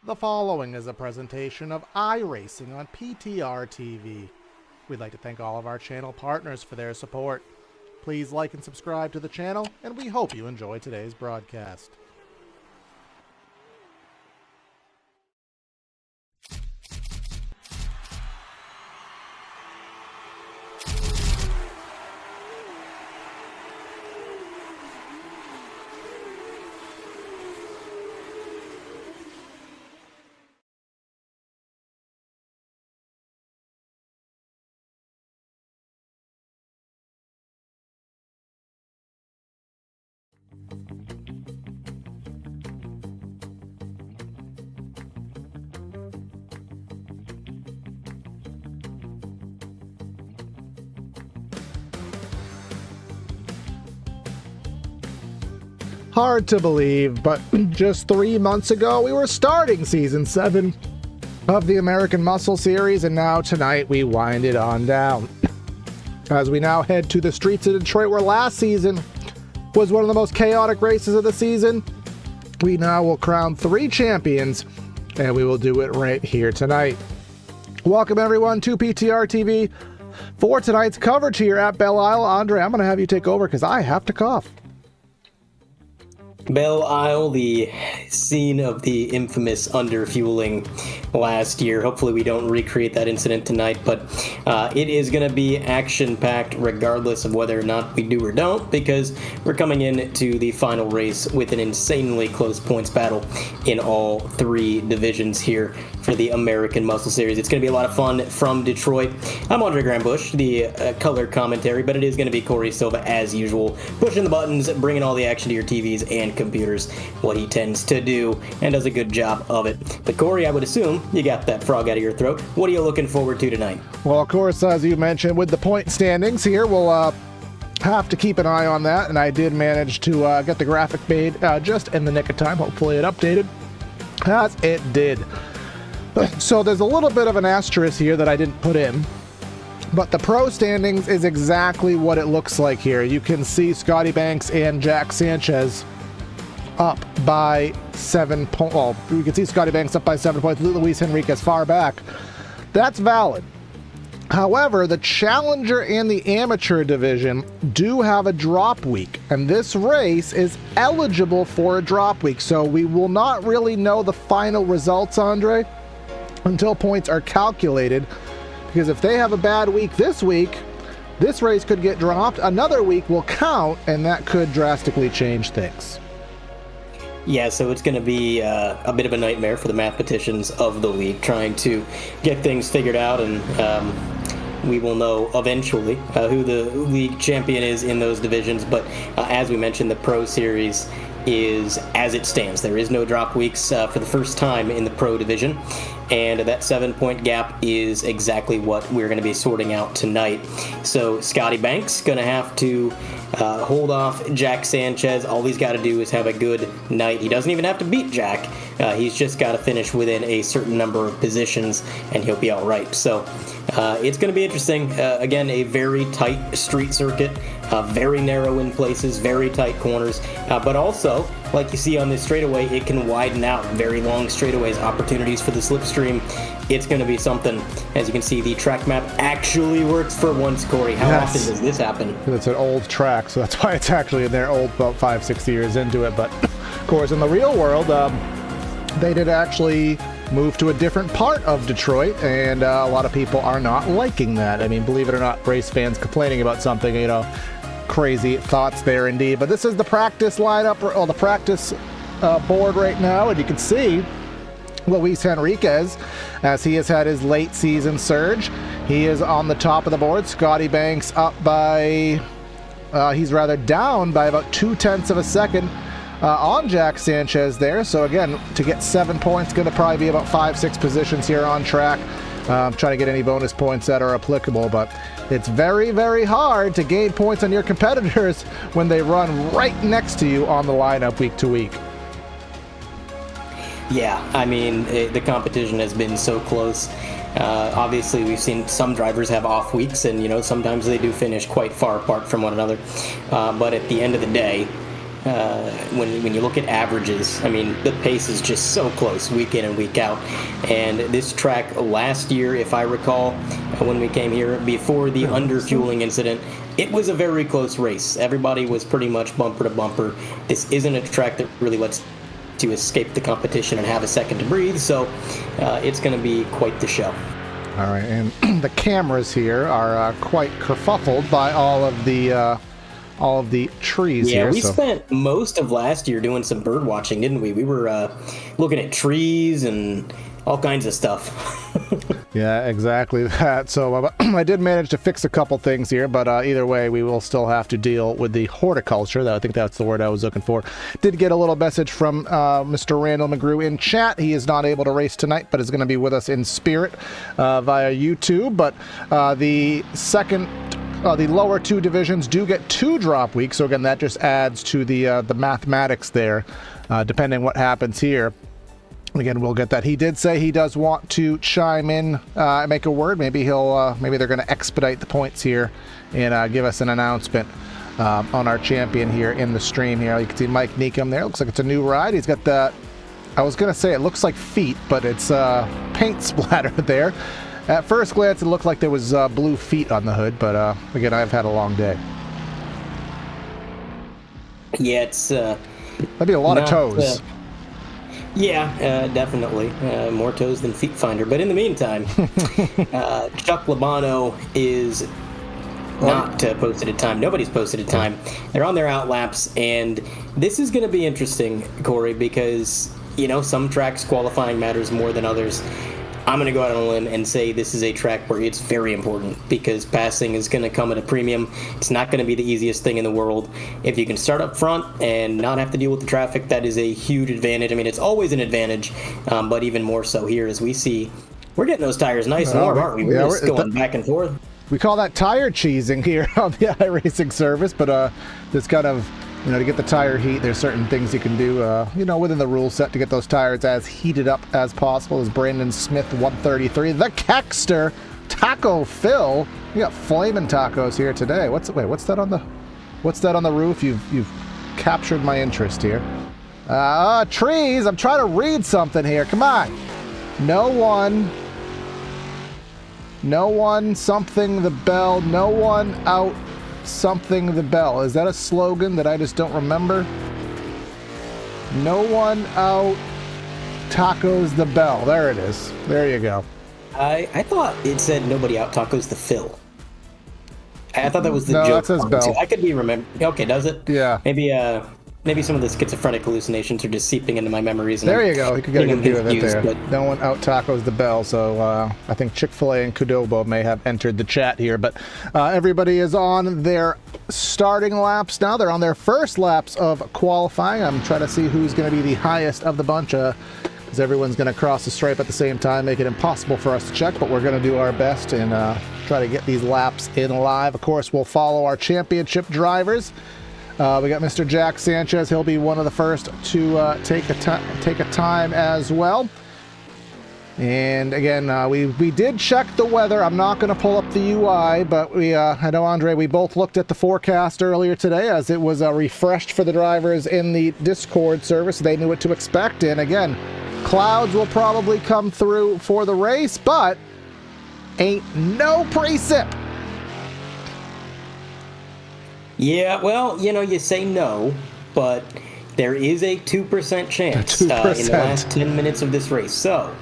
The following is a presentation of iRacing on PTR TV. We'd like to thank all of our channel partners for their support. Please like and subscribe to the channel, and we hope you enjoy today's broadcast. Hard to believe, but just 3 months ago, we were starting Season 7 of the American Muscle Series, and now tonight we wind it on down. As we now head to the streets of Detroit, where last season was one of the most chaotic races of the season, we now will crown 3 champions, and we will do it right here tonight. Welcome everyone to PTR TV for tonight's coverage here at Belle. Andre, I'm going to have you take over because I have to cough. Belle, the scene of the infamous underfueling last year. Hopefully we don't recreate that incident tonight, but it is going to be action-packed regardless of whether or not we do or don't, because we're coming into the final race with an insanely close points battle in all 3 divisions here for the American Muscle Series. It's going to be a lot of fun from Detroit. I'm Andre Grambush, the color commentary, but it is going to be Corey Silva as usual, pushing the buttons, bringing all the action to your TVs and computers, what he tends to do, and does a good job of it. But Corey, I would assume you got that frog out of your throat. What are you looking forward to tonight? Well, of course, as you mentioned, with the point standings here, we'll have to keep an eye on that, and I did manage to get the graphic made just in the nick of time. Hopefully it updated, as it did. So there's a little bit of an asterisk here that I didn't put in, but the pro standings is exactly what it looks like here. You can see Scotty Banks and Jack Sanchez up by 7 points. Well, you can see Scotty Banks up by 7 points. Luis Henriquez far back. That's valid. However, the Challenger and the Amateur division do have a drop week, and this race is eligible for a drop week. So we will not really know the final results, Andre, until points are calculated, because if they have a bad week, this race could get dropped. Another week will count, and that could drastically change things. Yeah, so it's going to be a bit of a nightmare for the mathematicians of the league, trying to get things figured out, and we will know eventually who the league champion is in those divisions. But as we mentioned, the Pro Series is as it stands. There is no drop weeks for the first time in the Pro division, and that 7-point gap is exactly what we're going to be sorting out tonight. So Scotty Banks going to have to hold off Jack Sanchez. All he's got to do is have a good night. He doesn't even have to beat Jack. He's just got to finish within a certain number of positions, and he'll be all right. So it's going to be interesting. Again, a very tight street circuit, very narrow in places, very tight corners, but also, like you see on this straightaway, it can widen out. Very long straightaways, opportunities for the slipstream. It's going to be something. As you can see, the track map actually works for once, Corey. How often does this happen? It's an old track, so that's why it's actually in there, old, about 5-6 years into it. But of course, in the real world, they did actually move to a different part of Detroit, and a lot of people are not liking that. I mean, believe it or not, race fans complaining about something, crazy thoughts there indeed. But this is the practice lineup, or the practice board right now, and you can see Luis Henriquez, as he has had his late season surge. He is on the top of the board. Scotty Banks up by, he's rather down by about 0.2 of a second on Jack Sanchez there. So again, to get 7 points, going to probably be about 5-6 positions here on track. Trying to get any bonus points that are applicable, but it's very, very hard to gain points on your competitors when they run right next to you on the lineup week to week. Yeah, I mean, the competition has been so close. Obviously, we've seen some drivers have off weeks, and sometimes they do finish quite far apart from one another. But at the end of the day, when you look at averages, I mean, the pace is just so close week in and week out. And this track last year, if I recall, when we came here before the underfueling incident, it was a very close race. Everybody was pretty much bumper to bumper. This isn't a track that really lets you escape the competition and have a second to breathe, so it's going to be quite the show. All right, and the cameras here are quite kerfuffled by all of the trees here. Yeah, we spent most of last year doing some bird watching, didn't we? We were looking at trees and all kinds of stuff. Yeah, exactly that. So I did manage to fix a couple things here, but either way, we will still have to deal with the horticulture. I think that's the word I was looking for. Did get a little message from Mr. Randall McGrew in chat. He is not able to race tonight, but is going to be with us in spirit via YouTube. But the lower two divisions do get 2 drop weeks. So again, that just adds to the mathematics there, depending what happens here. Again, we'll get that. He did say he does want to chime in, make a word. Maybe maybe they're going to expedite the points here and give us an announcement on our champion here in the stream here. You can see Mike Neekum there. Looks like it's a new ride. He's got the, I was going to say it looks like feet, but it's paint splatter there. At first glance, it looked like there was blue feet on the hood, but again, I've had a long day. Yeah, it's... that'd be a lot of toes. Yeah, definitely. More toes than feet finder. But in the meantime, Chuck Labano is not posted a time. Nobody's posted a time. They're on their out laps, and this is going to be interesting, Corey, because, you know, some tracks qualifying matters more than others. I'm going to go out on a limb and say this is a track where it's very important because passing is going to come at a premium. It's not going to be the easiest thing in the world. If you can start up front and not have to deal with the traffic, that is a huge advantage. I mean, it's always an advantage, but even more so here as we see. We're getting those tires nice and warm, aren't we? We're just going back and forth. We call that tire cheesing here on the iRacing service, but this kind of, you know, to get the tire heat, there's certain things you can do, you know, within the rule set to get those tires as heated up as possible. As Brandon Smith 133, the Kexter, Taco Phil. We got flaming tacos here today. What's that on the roof? You've captured my interest here. Trees. I'm trying to read something here. Come on. No one something the Belle. No one out something the Belle. Is that a slogan that I just don't remember? No one out tacos the Belle. There it is. There you go. I thought it said nobody out tacos the Phil. I thought that was the joke. No, that says Belle. I could be remembering. Okay, does it? Yeah. Maybe some of the schizophrenic hallucinations are just seeping into my memories. And there you go. You could get a good view of it there. But no one out tacos the Belle. So I think Chick-fil-A and Qdoba may have entered the chat here. But everybody is on their starting laps now. They're on their first laps of qualifying. I'm trying to see who's going to be the highest of the bunch. Because everyone's going to cross the stripe at the same time, make it impossible for us to check. But we're going to do our best and try to get these laps in live. Of course, we'll follow our championship drivers. We got Mr. Jack Sanchez. He'll be one of the first to take a time as well. And again, we did check the weather. I'm not going to pull up the UI, but I know, Andre, we both looked at the forecast earlier today as it was refreshed for the drivers in the Discord service. They knew what to expect. And again, clouds will probably come through for the race, but ain't no precip. Yeah, well, you know, you say no, but there is a 2% chance 2%. In the last 10 minutes of this race. So,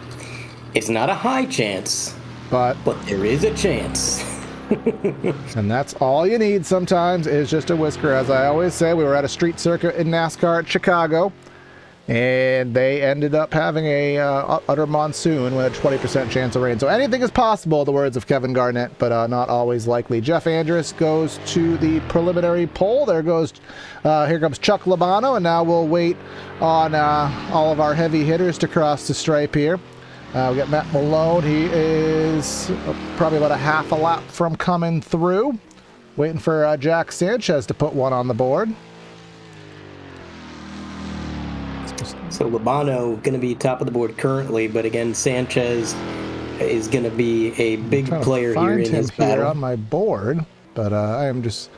it's not a high chance, but there is a chance. And that's all you need sometimes is just a whisker. As I always say, we were at a street circuit in NASCAR at Chicago, and they ended up having a utter monsoon with a 20% chance of rain. So anything is possible, the words of Kevin Garnett, but not always likely. Jeff Andrus goes to the preliminary poll. Here comes Chuck Labano, and now we'll wait on all of our heavy hitters to cross the stripe here. We got Matt Malone. He is probably about a half a lap from coming through. Waiting for Jack Sanchez to put one on the board. So Labano going to be top of the board currently, but again, Sanchez is going to be a big player here in his battle. On my board, but I am just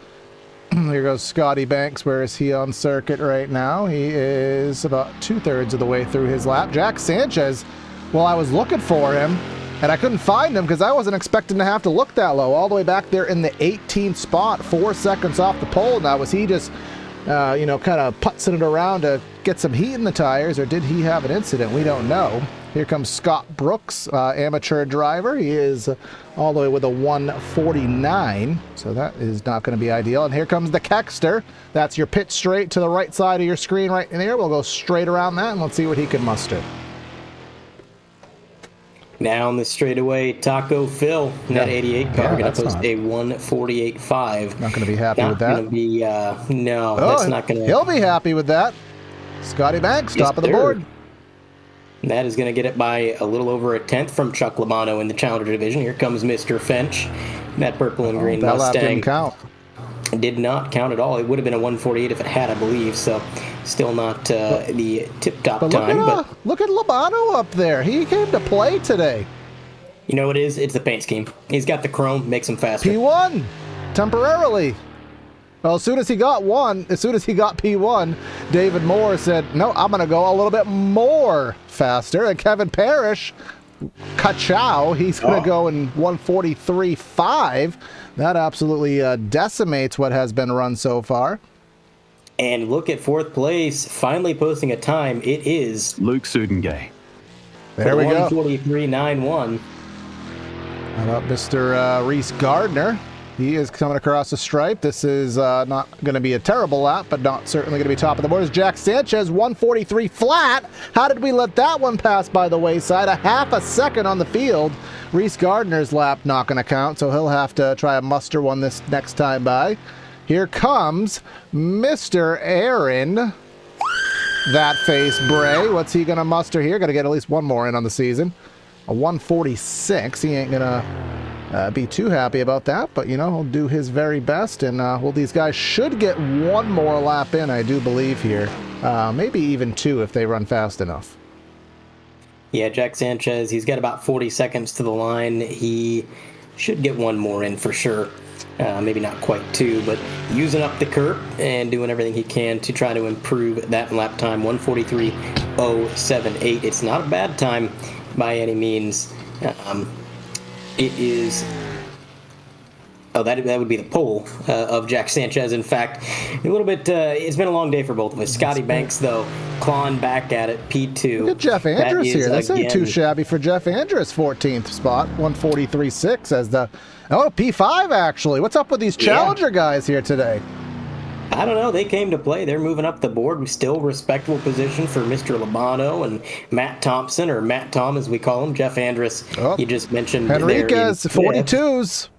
Here goes Scotty Banks. Where is he on circuit right now? He is about 2/3 of the way through his lap. Jack Sanchez, well, I was looking for him, and I couldn't find him because I wasn't expecting to have to look that low. All the way back there in the 18th spot, 4 seconds off the pole. Now, was he just, kind of putzing it around to get some heat in the tires, or did he have an incident? We don't know. Here comes Scott Brooks, amateur driver. He is all the way with a 149, so that is not going to be ideal. And here comes the Kexter. That's your pit straight to the right side of your screen right in here. We'll go straight around that, and let's see what he can muster. Now on the straightaway, Taco Phil, that 88 car, going to post a 148.5. Not going to be happy with that. Not going to be, no, that's not going to... He'll be happy with that. Scotty Banks, top of the board. That is going to get it by a little over a tenth from Chuck Labano in the Challenger division. Here comes Mr. Finch, that purple and green that Mustang. Lap didn't count. Did not count at all. It would have been a 148 if it had, I believe. So, still not the tip-top time. Look at Labano up there. He came to play today. You know what it is? It's the paint scheme. He's got the chrome, makes him faster. P1, temporarily. Well, as soon as he got P1, David Moore said, no, I'm going to go a little bit more faster. And Kevin Parrish, ka-chow, he's going to go in 143.5. That absolutely decimates what has been run so far. And look at fourth place, finally posting a time. It is Luke Sudengay. There we go. 143.91. How about Mr. Reese Gardner? He is coming across the stripe. This is not going to be a terrible lap, but not certainly going to be top of the board. Is Jack Sanchez, 143 flat. How did we let that one pass by the wayside? A half a second on the field. Reese Gardner's lap not going to count, so he'll have to try and muster one this next time by. Here comes Mr. Aaron. That face Bray. What's he going to muster here? Got to get at least one more in on the season. A 146. He ain't going to be too happy about that, but he'll do his very best, and these guys should get one more lap in, I do believe here, maybe even two if they run fast enough. Yeah, Jack Sanchez, he's got about 40 seconds to the line. He should get one more in for sure. Maybe not quite two, but using up the curb and doing everything he can to try to improve that lap time. 143.078. It's not a bad time by any means. It is... Oh, that would be the pole of Jack Sanchez. In fact, a little bit... it's been a long day for both of us. Scotty Banks, though, clawing back at it, P2. Look at Jeff Andrus here. This ain't too shabby for Jeff Andrus, 14th spot, 143.6 as the... Oh, P5, actually. What's up with these Challenger guys here today? I don't know. They came to play. They're moving up the board. Still respectable position for Mr. Labano and Matt Thompson, or Matt Tom as we call him. Jeff Andrus, you just mentioned. Henriquez, 42s.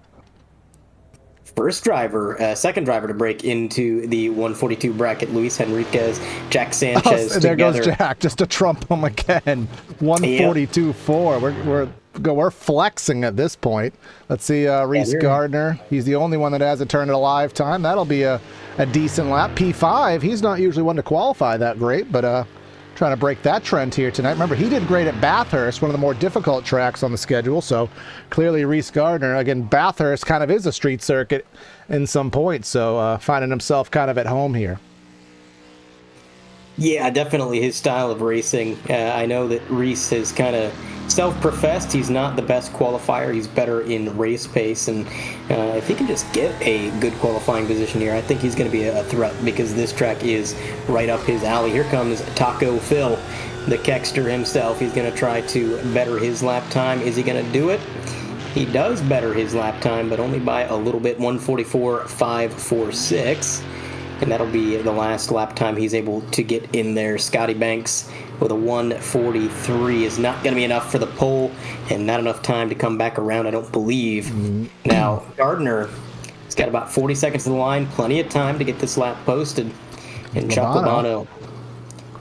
First driver, second driver to break into the 142 bracket, Luis Henriquez, Jack Sanchez. Oh, there goes Jack, just to trump him again. 142.4. We're flexing at this point. Let's see, Reese Gardner. He's the only one that hasn't turned it a live time. That'll be a decent lap. P5. He's not usually one to qualify that great, but trying to break that trend here tonight. Remember, he did great at Bathurst, one of the more difficult tracks on the schedule, so clearly Reese Gardner, again, Bathurst kind of is a street circuit in some points, so finding himself kind of at home here. Yeah, definitely his style of racing. I know that Reese has kind of self-professed he's not the best qualifier. He's better in race pace, and if he can just get a good qualifying position here, I think he's going to be a threat, because this track is right up his alley. Here comes Taco Phil, the Kexter himself. He's going to try to better his lap time. Is he going to do it? He does better his lap time, but only by a little bit, 144.546. And that'll be the last lap time he's able to get in there. Scotty Banks with a 143 is not going to be enough for the pole, and not enough time to come back around, I don't believe. Now, Gardner, he's got about 40 seconds to the line, plenty of time to get this lap posted. And Chuck Labano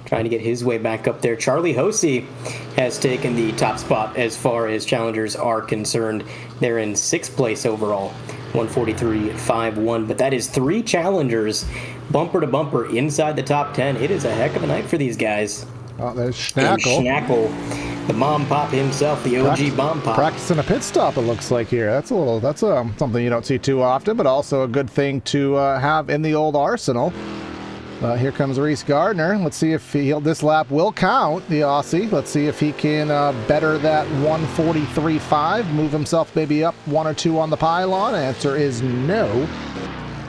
trying to get his way back up there. Charlie Hosey has taken the top spot as far as challengers are concerned. They're in 6th place overall, 143.51. But that is 3 challengers, bumper to bumper, inside the top 10. It is a heck of a night for these guys. Oh, there's Schnackle. And Schnackle the Bomb Pop himself, the OG Bomb Pop. Practicing a pit stop, it looks like here. That's something you don't see too often, but also a good thing to have in the old arsenal. Here comes Reese Gardner. Let's see if this lap will count, the Aussie. Let's see if he can better that 143.5, move himself maybe up 1 or 2 on the pylon. Answer is no.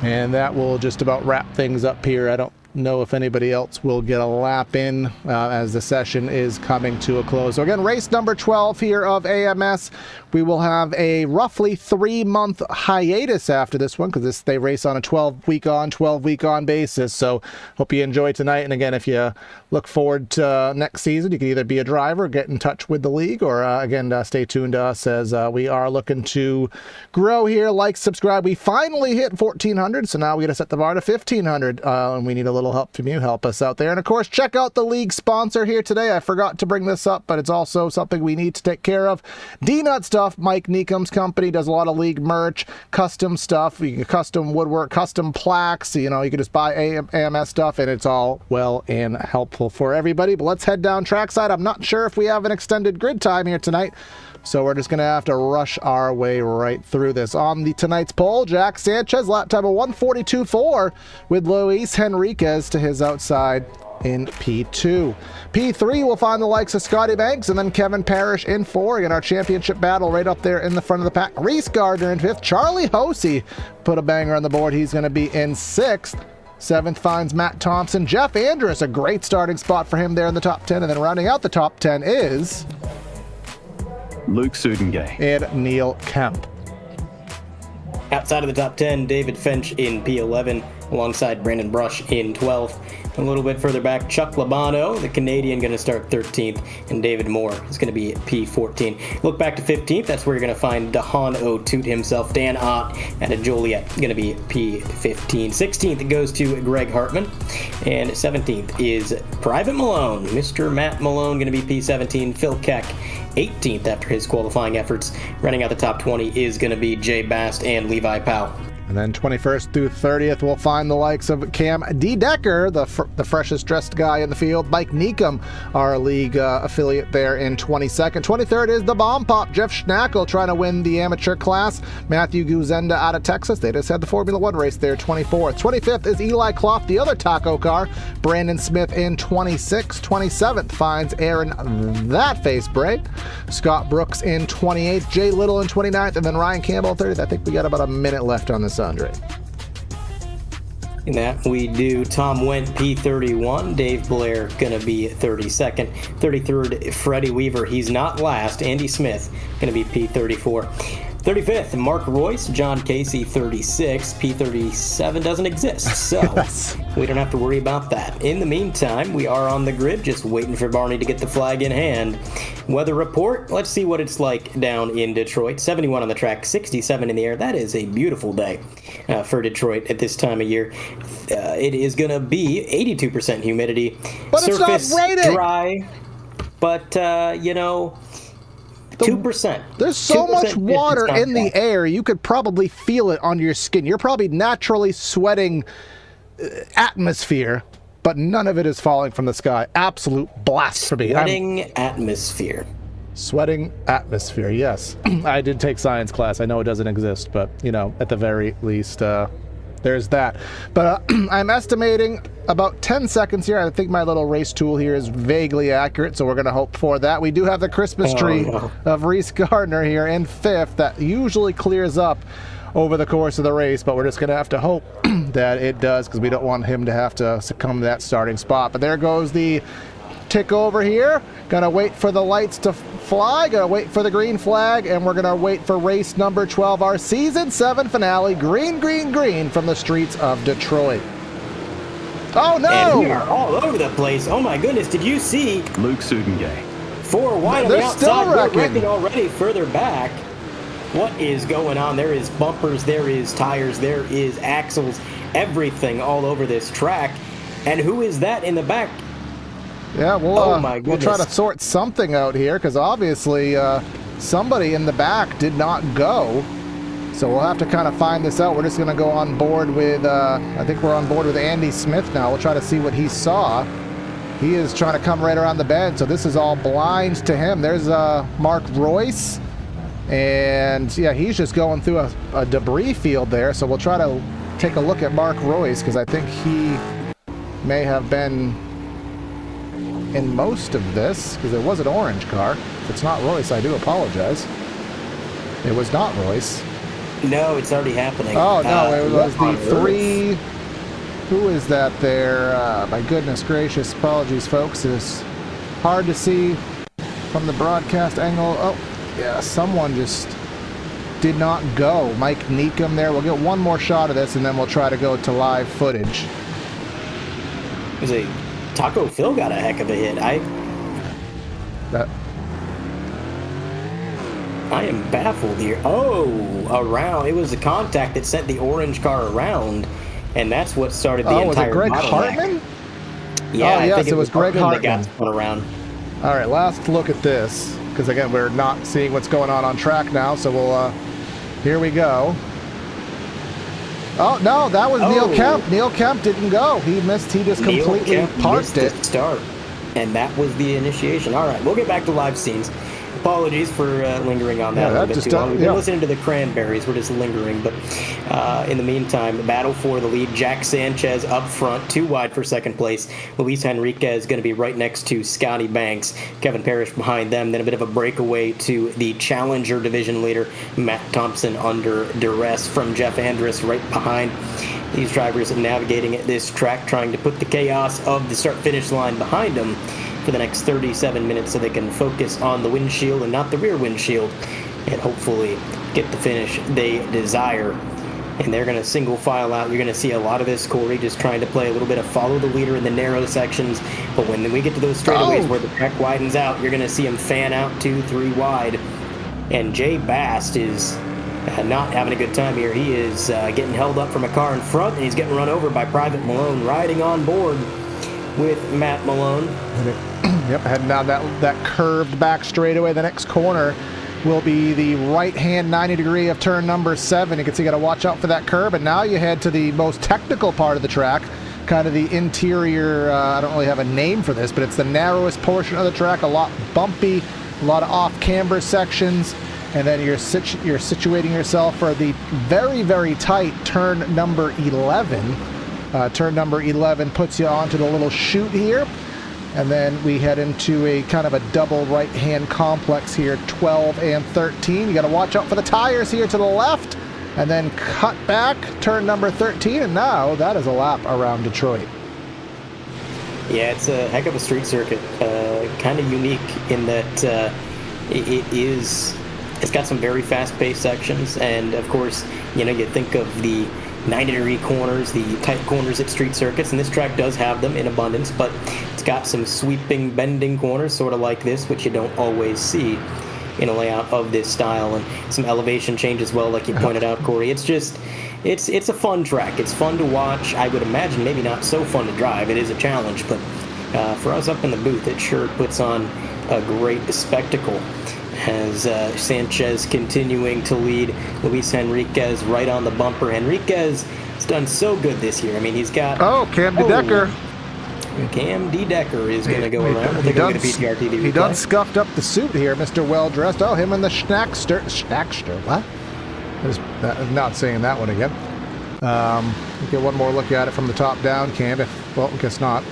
And that will just about wrap things up here. I don't know if anybody else will get a lap in as the session is coming to a close. So again, race number 12 here of AMS. We will have a roughly 3-month hiatus after this one because they race on a 12-week on, 12-week on basis. So hope you enjoy tonight. And again, if you look forward to next season, you can either be a driver, get in touch with the league, or again, stay tuned to us as we are looking to grow here. Like, subscribe. We finally hit 1,400, so now we got to set the bar to 1,500, and we need a little help from you. Help us out there. And of course, check out the league sponsor here today. I forgot to bring this up, but it's also something we need to take care of. D-Nut Stuff. Mike Neekham's company does a lot of league merch, custom stuff, you can custom woodwork, custom plaques. You can just buy AMS stuff, and it's all well and helpful for everybody. But let's head down trackside. I'm not sure if we have an extended grid time here tonight, so we're just going to have to rush our way right through this. On tonight's pole, Jack Sanchez, lap time of 142.4 with Luis Henriquez to his outside in P2. P3 will find the likes of Scotty Banks and then Kevin Parrish in 4. Again, our championship battle right up there in the front of the pack. Reese Gardner in 5th. Charlie Hosey put a banger on the board. He's going to be in 6th. 7th finds Matt Thompson. Jeff Andrus, a great starting spot for him there in the top 10. And then rounding out the top 10 is Luke Sudengay and Neil Kemp. Outside of the top 10, David Finch in P11, alongside Brandon Brush in 12th. A little bit further back, Chuck Labano, the Canadian, going to start 13th, and David Moore is going to be at P14. Look back to 15th, that's where you're going to find Dahan O'Toole himself, Dan Ott, and a Joliet, going to be P15. 16th it goes to Greg Hartman, and 17th is Private Malone, Mr. Matt Malone, going to be P17. Phil Keck, 18th after his qualifying efforts. Running out the top 20 is going to be Jay Bast and Levi Powell. And then 21st through 30th, we'll find the likes of Cam D. Decker, the freshest dressed guy in the field. Mike Neekham, our league affiliate there in 22nd. 23rd is the Bomb Pop. Jeff Schnackle trying to win the amateur class. Matthew Guzenda out of Texas. They just had the Formula One race there, 24th. 25th is Eli Clough, the other taco car. Brandon Smith in 26th. 27th finds Aaron That Face Break. Scott Brooks in 28th. Jay Little in 29th. And then Ryan Campbell in 30th. I think we got about a minute left on this, Andre. In that we do Tom Wendt P31, Dave Blair gonna be 32nd, 33rd Freddie Weaver, he's not last, Andy Smith gonna be P34, 35th Mark Royce, John Casey 36, P37 doesn't exist, so we don't have to worry about that. In the meantime, we are on the grid just waiting for Barney to get the flag in hand. Weather report, let's see what it's like down in Detroit. 71 on the track, 67 in the air. That is a beautiful day for Detroit at this time of year. It is going to be 82% humidity. But surface it's not raining. Dry, but 2%. There's so 2% much water in dry. the air, you could probably feel it on your skin. You're probably naturally sweating atmosphere, but none of it is falling from the sky. Absolute blasphemy. Sweating atmosphere, yes. I did take science class. I know it doesn't exist, but, at the very least, there's that. But I'm estimating about 10 seconds here. I think my little race tool here is vaguely accurate, so we're going to hope for that. We do have the Christmas tree of Reese Gardner here in 5th. That usually clears up over the course of the race, but we're just going to have to hope that it does, because we don't want him to have to succumb to that starting spot. But there goes the tick over here. Gonna wait for the lights to fly, gonna wait for the green flag, and we're gonna wait for race number 12, our season 7 finale, green, green, green, from the streets of Detroit. Oh no! And we are all over the place. Oh my goodness, did you see Luke Sudengay 4 wide on They're the outside? still We're wrecking. wrecking already further back. What is going on? There is bumpers, there is tires, there is axles, everything all over this track. And who is that in the back? Yeah, Oh my we'll try to goodness. sort something out here, because obviously somebody in the back did not go. So we'll have to kind of find this out. We're just going to go on board with, I think we're on board with Andy Smith now. We'll try to see what he saw. He is trying to come right around the bend, so this is all blind to him. There's Mark Royce, and yeah, he's just going through a debris field there, so we'll try to take a look at Mark Royce, because I think he may have been in most of this, because it was an orange car. If it's not Royce, I do apologize. It was not Royce. No, it's already happening. Oh, no, it was the three... Who is that there? My goodness gracious. Apologies, folks. It's hard to see from the broadcast angle. Oh, yeah, someone just did not go. Mike Neekum there. We'll get one more shot of this, and then we'll try to go to live footage. Taco Phil got a heck of a hit. I am baffled here. Oh, around. It was the contact that sent the orange car around, and that's what started the entire was it Greg bottleneck. Hartman? Yeah, oh, yes, it was Greg Hartman. That got spun around. All right, last look at this, because again, we're not seeing what's going on track now, so we'll, here we go. Oh, no, that was Neil Kemp. Neil Kemp didn't go. He missed, he just completely parked it. Start, and that was the initiation. All right, we'll get back to live scenes. Apologies for lingering on that a little bit too long. We've been listening to the Cranberries. We're just lingering. But in the meantime, battle for the lead. Jack Sanchez up front, 2 wide for second place. Luis Henriquez is going to be right next to Scotty Banks. Kevin Parrish behind them. Then a bit of a breakaway to the Challenger division leader, Matt Thompson, under duress from Jeff Andrus right behind. These drivers navigating this track, trying to put the chaos of the start-finish line behind them for the next 37 minutes so they can focus on the windshield and not the rear windshield and hopefully get the finish they desire. And they're going to single file out. You're going to see a lot of this, Corey, just trying to play a little bit of follow the leader in the narrow sections. But when we get to those straightaways where the track widens out, you're going to see them fan out 2, 3 wide. And Jay Bast is not having a good time here. He is getting held up from a car in front, and he's getting run over by Private Malone, riding on board with Matt Malone. Yep, heading down that curved back straightaway. The next corner will be the right-hand 90 degree of turn number 7. You can see you got to watch out for that curb. And now you head to the most technical part of the track, kind of the interior. I don't really have a name for this, but it's the narrowest portion of the track. A lot bumpy, a lot of off-camber sections. And then you're situating yourself for the very, very tight turn number 11. Turn number 11 puts you onto the little chute here. And then we head into a kind of a double right-hand complex here, 12 and 13. You got to watch out for the tires here to the left. And then cut back, turn number 13. And now that is a lap around Detroit. Yeah, it's a heck of a street circuit. Kind of unique in that it's got some very fast-paced sections. And, of course, you think of the 90-degree corners, the tight corners at street circuits, and this track does have them in abundance, but it's got some sweeping, bending corners, sort of like this, which you don't always see in a layout of this style, and some elevation change as well, like you pointed out, Corey. It's just, it's a fun track. It's fun to watch. I would imagine maybe not so fun to drive. It is a challenge, but for us up in the booth, it sure puts on a great spectacle. As Sanchez continuing to lead Luis Henriquez right on the bumper. Henriquez has done so good this year. I mean, he's got... Oh, Cam DeDecker. Cam DeDecker is going to go around. We'll take a look at the PTR TV replay. He done scuffed up the suit here, Mr. Well-Dressed. Oh, him and the Schnackster. What? I'm not saying that one again. We'll get one more look at it from the top down, Cam. Well, I guess not.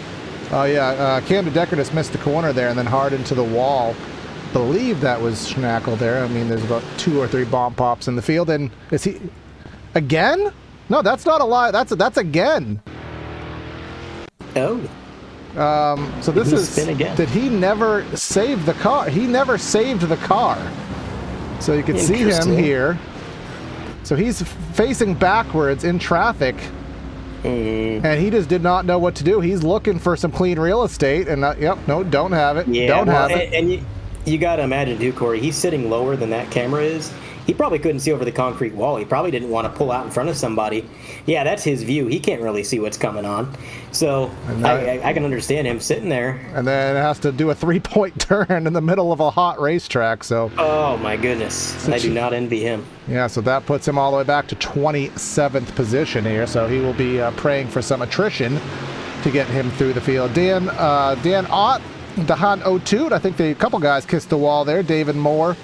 Oh, yeah. Cam DeDecker just missed the corner there and then hard into the wall. Believe that was Schnackle there. I mean, there's about 2 or 3 bomb pops in the field. And is he again? No, that's not a lie. That's again. Oh. So this is. Did he never save the car? He never saved the car. So you can see him here. So he's facing backwards in traffic. And he just did not know what to do. He's looking for some clean real estate. And no, don't have it. Yeah, don't have it. And you got to imagine, too, Corey, he's sitting lower than that camera is. He probably couldn't see over the concrete wall. He probably didn't want to pull out in front of somebody. Yeah, that's his view. He can't really see what's coming on. So I can understand him sitting there. And then has to do a 3-point turn in the middle of a hot racetrack. So. Oh, my goodness. I do not envy him. Yeah, so that puts him all the way back to 27th position here. So he will be praying for some attrition to get him through the field. Dan Ott, DeCunha 02, I think a couple guys kissed the wall there. David Moore,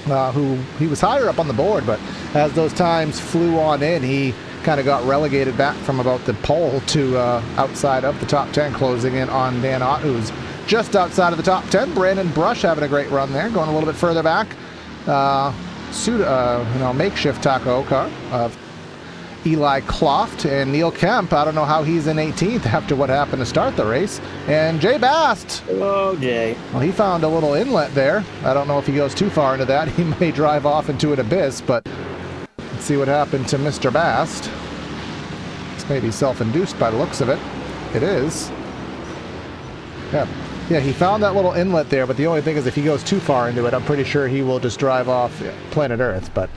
who he was higher up on the board, but as those times flew on in, he kind of got relegated back from about the pole to outside of the top 10, closing in on Dan Ott, who's just outside of the top 10. Brandon Brush having a great run there, going a little bit further back. Makeshift taco car of Eli Kloft and Neil Kemp. I don't know how he's in 18th after what happened to start the race. And Jay Bast. Hello, Jay. Well, he found a little inlet there. I don't know if he goes too far into that. He may drive off into an abyss, but let's see what happened to Mr. Bast. This may be self-induced by the looks of it. It is. Yeah, he found that little inlet there, but the only thing is if he goes too far into it, I'm pretty sure he will just drive off planet Earth, but...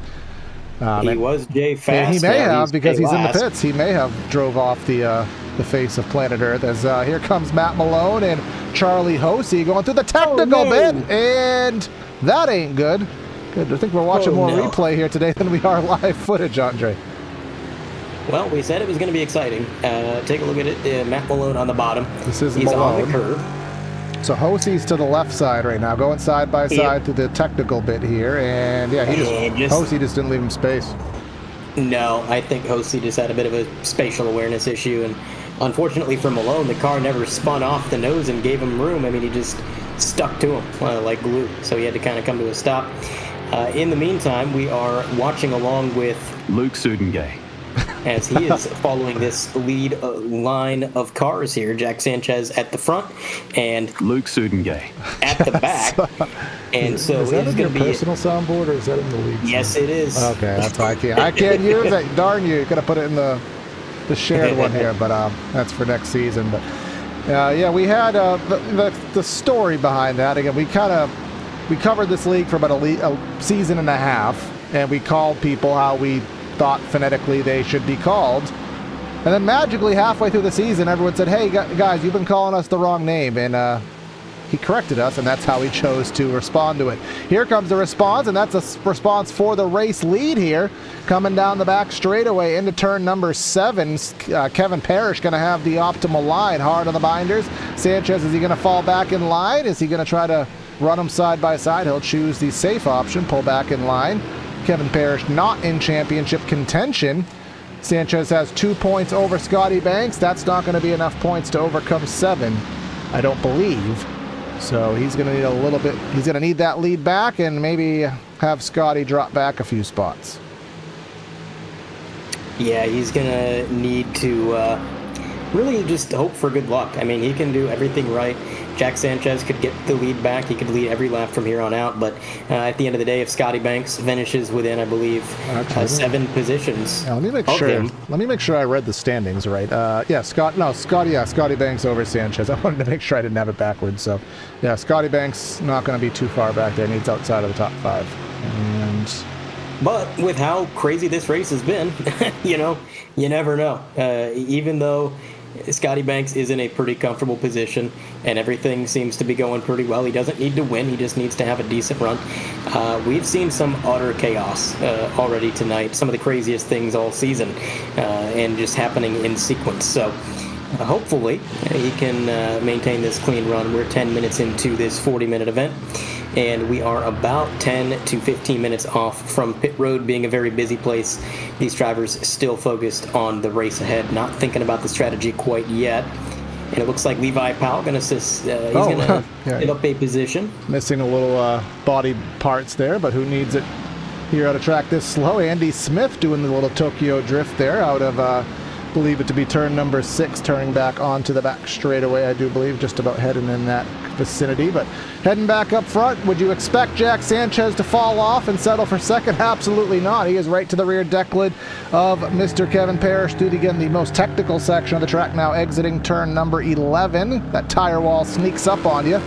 he was Jay fast. Yeah, he may have, because he's in the last. pits. He may have drove off the face of planet Earth. As here comes Matt Malone and Charlie Hosey going through the technical bit, and that ain't good. Good. I think we're watching more replay here today than we are live footage, Andre. Well, we said it was going to be exciting. Take a look at it. Matt Malone on the bottom. This is He's Malone. on the curve. So Hosey's to the left side right now, going side by side through the technical bit here, and yeah, Hosey just didn't leave him space. No, I think Hosey just had a bit of a spatial awareness issue, and unfortunately for Malone, the car never spun off the nose and gave him room. I mean, he just stuck to him like glue, so he had to kind of come to a stop. In the meantime, we are watching along with Luke Sudengay. as he is following this lead line of cars here. Jack Sanchez at the front and Luke Sudengay at the back. And so is that it's in going your to be personal soundboard, or is that in the league? Yes, it is. Okay, that's why I can't use it. Darn you! Could have put it in the shared one here, but that's for next season. But yeah, we had the story behind that. Again, we covered this league for about a season and a half, and we called people how we thought phonetically they should be called. And then magically halfway through the season, everyone said, hey guys, you've been calling us the wrong name, and he corrected us, and that's how he chose to respond to it. Here comes the response, and that's a response for the race lead here. Coming down the back straightaway into turn number 7, Kevin Parrish going to have the optimal line, hard on the binders. Sanchez, is he going to fall back in line? Is he going to try to run them side by side? He'll choose the safe option, pull back in line. Kevin Parrish not in championship contention. Sanchez has 2 points over Scotty Banks. That's not going to be enough points to overcome 7, I don't believe. So he's going to need a little bit. He's going to need that lead back and maybe have Scotty drop back a few spots. Yeah, he's going to need to really just hope for good luck. I mean, he can do everything right. Jack Sanchez could get the lead back. He could lead every lap from here on out. But at the end of the day, if Scotty Banks finishes within, I believe, 7 positions. Now, let me make sure I read the standings right. Scotty Banks over Sanchez. I wanted to make sure I didn't have it backwards. So, yeah, Scotty Banks not going to be too far back there. Needs outside of the top 5. But with how crazy this race has been, you never know. Even though Scotty Banks is in a pretty comfortable position and everything seems to be going pretty well, he doesn't need to win. He just needs to have a decent run. We've seen some utter chaos already tonight, some of the craziest things all season, and just happening in sequence. So hopefully he can maintain this clean run. We're 10 minutes into this 40-minute event, and we are about 10 to 15 minutes off from pit road being a very busy place. These drivers still focused on the race ahead, not thinking about the strategy quite yet. And it looks like Levi Powell going to he's going to get up a position. Missing a little body parts there, but who needs it here at a track this slow? Andy Smith doing the little Tokyo drift there out of, believe it to be turn number 6, turning back onto the back straightaway, I do believe, just about heading in that vicinity. But heading back up front, would you expect Jack Sanchez to fall off and settle for second? Absolutely not. He is right to the rear deck lid of Mr. Kevin Parrish through again the most technical section of the track, now exiting turn number 11. That tire wall sneaks up on you.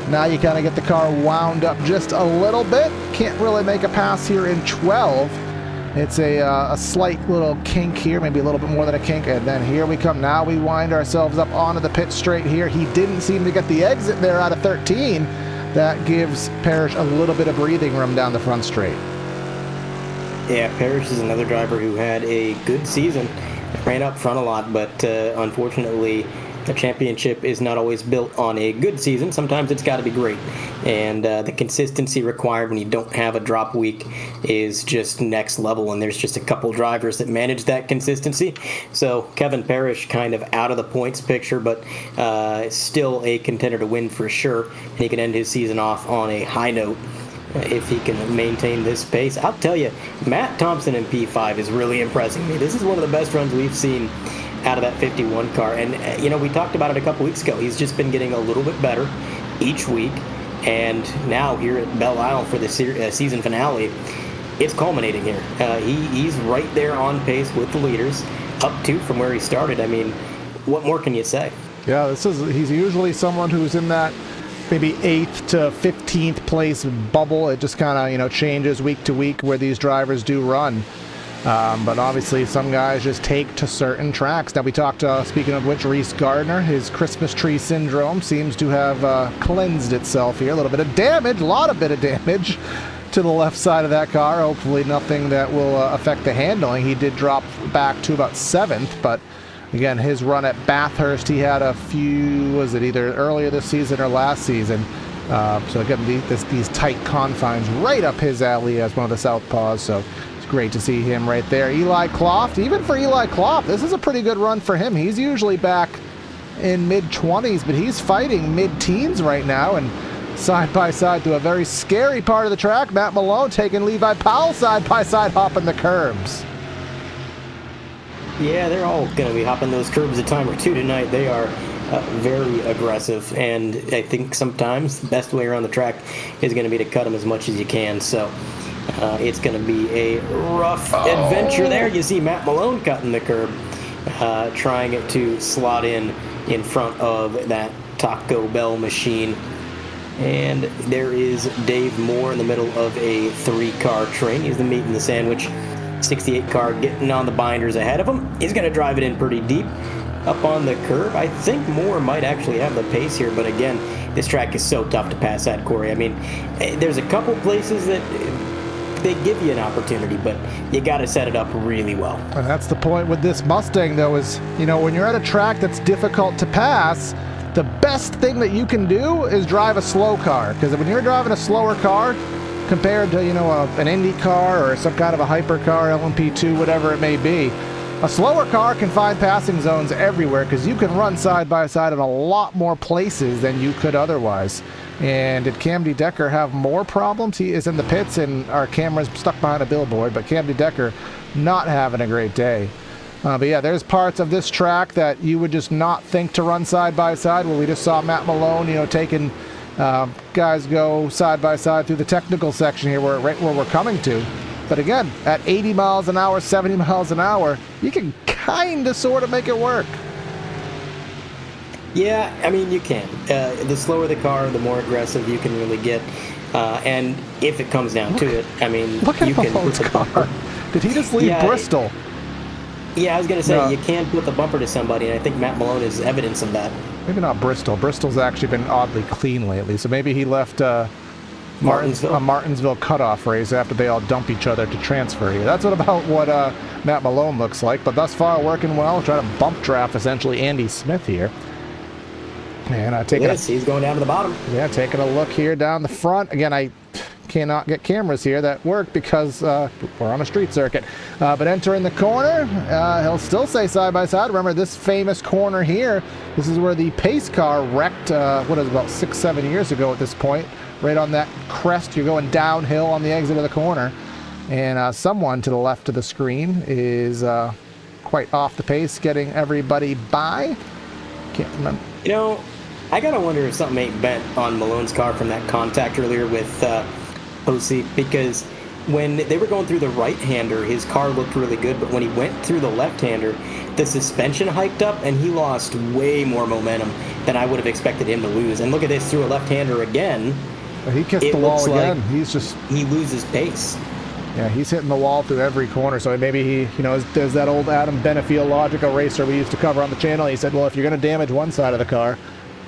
Now you kind of get the car wound up just a little bit. Can't really make a pass here in 12. It's a slight little kink here, maybe a little bit more than a kink, and then here we come. Now we wind ourselves up onto the pit straight here. He didn't seem to get the exit there out of 13. That gives Parrish a little bit of breathing room down the front straight. Yeah, Parrish is another driver who had a good season. Ran up front a lot, but unfortunately The championship is not always built on a good season. Sometimes it's got to be great. And the consistency required when you don't have a drop week is just next level. And there's just a couple drivers that manage that consistency. So Kevin Parrish kind of out of the points picture, but still a contender to win for sure. And he can end his season off on a high note if he can maintain this pace. I'll tell you, Matt Thompson in P5 is really impressing me. This is one of the best runs we've seen out of that 51 car. And, we talked about it a couple weeks ago. He's just been getting a little bit better each week. And now here at Belle Isle for the season finale, it's culminating here. He's right there on pace with the leaders, up 2 from where he started. I mean, what more can you say? Yeah, he's usually someone who's in that maybe 8th to 15th place bubble. It just kind of, changes week to week where these drivers do run. But obviously some guys just take to certain tracks. Now we talked, speaking of which, Reese Gardner, his Christmas tree syndrome seems to have cleansed itself here. A little bit of damage, a lot of bit of damage to the left side of that car. Hopefully nothing that will affect the handling. He did drop back to about 7th, but again, his run at Bathurst, he had a few, was it either earlier this season or last season? So again, these tight confines right up his alley as one of the Southpaws, so great to see him right there. Eli Kloft, even for Eli Kloft, this is a pretty good run for him. He's usually back in mid-20s, but he's fighting mid-teens right now, and side by side to a very scary part of the track. Matt Malone taking Levi Powell side by side, hopping the curbs. Yeah, they're all going to be hopping those curbs a time or two tonight. They are very aggressive, and I think sometimes the best way around the track is going to be to cut them as much as you can. So it's going to be a rough adventure there. You see Matt Malone cutting the curb, trying it to slot in front of that Taco Bell machine. And there is Dave Moore in the middle of a 3-car train. He's the meat in the sandwich. 68 car getting on the binders ahead of him. He's going to drive it in pretty deep up on the curb. I think Moore might actually have the pace here, but again, this track is so tough to pass at, Corey. I mean, there's a couple places that they give you an opportunity, but you got to set it up really well. And that's the point with this Mustang, though, is, when you're at a track that's difficult to pass, the best thing that you can do is drive a slow car, because when you're driving a slower car compared to, an Indy car or some kind of a hypercar, LMP2, whatever it may be, a slower car can find passing zones everywhere because you can run side by side in a lot more places than you could otherwise. And did Cam Decker have more problems? He is in the pits and our camera's stuck behind a billboard, but Cam Decker not having a great day. But yeah, there's parts of this track that you would just not think to run side by side, where we just saw Matt Malone, taking guys go side by side through the technical section here, right where we're coming to. But again, at 80 miles an hour, 70 miles an hour, you can kind of sort of make it work. Yeah, I mean, you can. The slower the car, the more aggressive you can really get. And if it comes down to it, I mean, look at you can Malone's car. Did he just leave Bristol? Yeah, I was going to say, you can put the bumper to somebody, and I think Matt Malone is evidence of that. Maybe not Bristol. Bristol's actually been oddly clean lately, so maybe he left a Martinsville cutoff race after they all dump each other to transfer here. That's about what Matt Malone looks like, but thus far working well. Trying to bump draft essentially Andy Smith here. And he's going down to the bottom. Yeah, taking a look here down the front. Again, I cannot get cameras here that work because we're on a street circuit. But entering the corner, he'll still say side by side. Remember this famous corner here. This is where the pace car wrecked, about 6-7 years ago at this point. Right on that crest, you're going downhill on the exit of the corner. And someone to the left of the screen is quite off the pace, getting everybody by. Can't remember. I gotta wonder if something ain't bent on Malone's car from that contact earlier with OC, because when they were going through the right-hander, his car looked really good, but when he went through the left-hander, the suspension hiked up, and he lost way more momentum than I would have expected him to lose. And look at this, through a left-hander again. He kissed the wall again. He loses pace. Yeah, he's hitting the wall through every corner. So maybe there's that old Adam Benefiel logic, a racer we used to cover on the channel. He said, well, if you're going to damage one side of the car,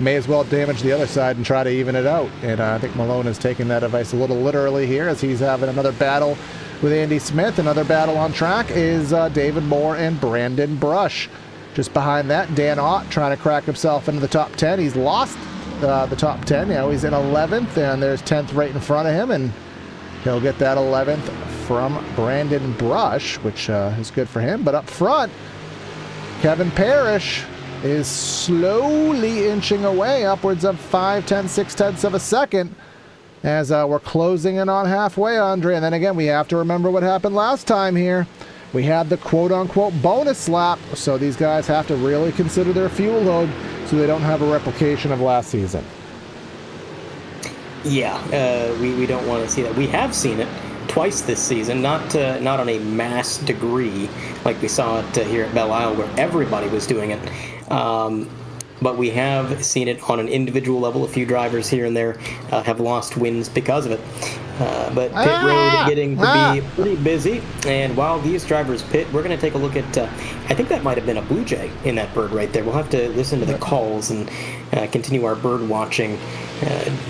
may as well damage the other side and try to even it out. And I think Malone is taking that advice a little literally here as he's having another battle with Andy Smith. Another battle on track is David Moore and Brandon Brush. Just behind that, Dan Ott trying to crack himself into the top 10. He's lost the top 10. He's in 11th, and there's 10th right in front of him, and he'll get that 11th from Brandon Brush, which is good for him. But up front, Kevin Parrish is slowly inching away, upwards of 6/10 of a second, as we're closing in on halfway, Andre. And then again, we have to remember what happened last time here. We had the quote-unquote bonus lap, so these guys have to really consider their fuel load so they don't have a replication of last season. Yeah, we don't want to see that. We have seen it twice this season, not on a mass degree like we saw it here at Belle Isle, where everybody was doing it. But we have seen it on an individual level. A few drivers here and there have lost wins because of it. But pit road getting to be pretty busy. And while these drivers pit, we're going to take a look at, I think that might have been a blue jay in that bird right there. We'll have to listen to the calls and continue our bird watching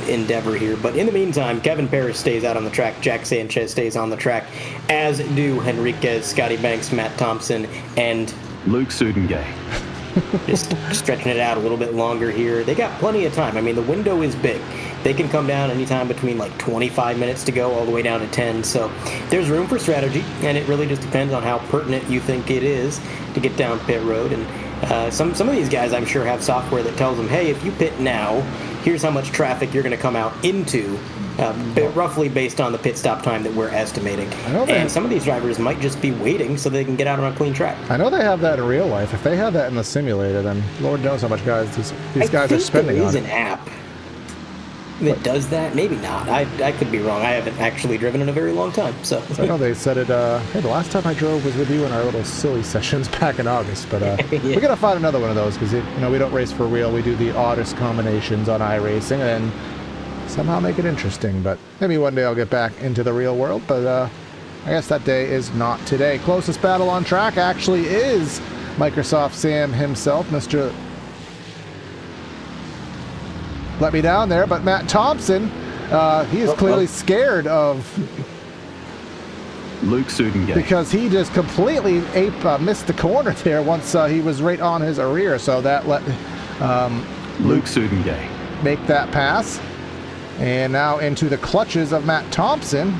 endeavor here. But in the meantime, Kevin Parrish stays out on the track. Jack Sanchez stays on the track, as do Henriquez, Scotty Banks, Matt Thompson, and Luke Sudengay. Just stretching it out a little bit longer here. They got plenty of time. I mean, the window is big. They can come down anytime between like 25 minutes to go all the way down to 10. So there's room for strategy, and it really just depends on how pertinent you think it is to get down pit road. And some of these guys, I'm sure, have software that tells them, hey, if you pit now, here's how much traffic you're going to come out into, roughly based on the pit stop time that we're estimating. And some of these drivers might just be waiting so they can get out on a clean track. I know they have that in real life. If they have that in the simulator, then Lord knows how much these guys are spending on it. There is an app that does that. Maybe not. I could be wrong. I haven't actually driven in a very long time. So I know they said it. Hey, the last time I drove was with you in our little silly sessions back in August. But yeah. We're gonna find another one of those because we don't race for real. We do the oddest combinations on iRacing and somehow make it interesting. But maybe one day I'll get back into the real world. But I guess that day is not today. Closest battle on track actually is Microsoft Sam himself, Mr. Let me down there, but Matt Thompson, he is clearly scared of Luke Sudengay, because he just completely missed the corner there once he was right on his rear, so that let Luke Sudengay make that pass. And now into the clutches of Matt Thompson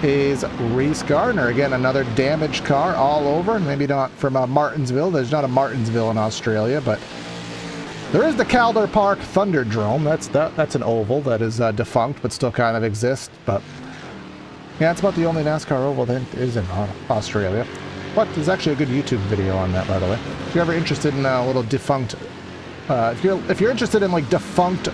is Reese Gardner. Again, another damaged car all over, maybe not from Martinsville. There's not a Martinsville in Australia, but there is the Calder Park Thunderdrome. That's an oval that is defunct but still kind of exists. But yeah, it's about the only NASCAR oval that is in Australia. But there's actually a good YouTube video on that, by the way. If you're ever interested in a little defunct, if you're interested in like defunct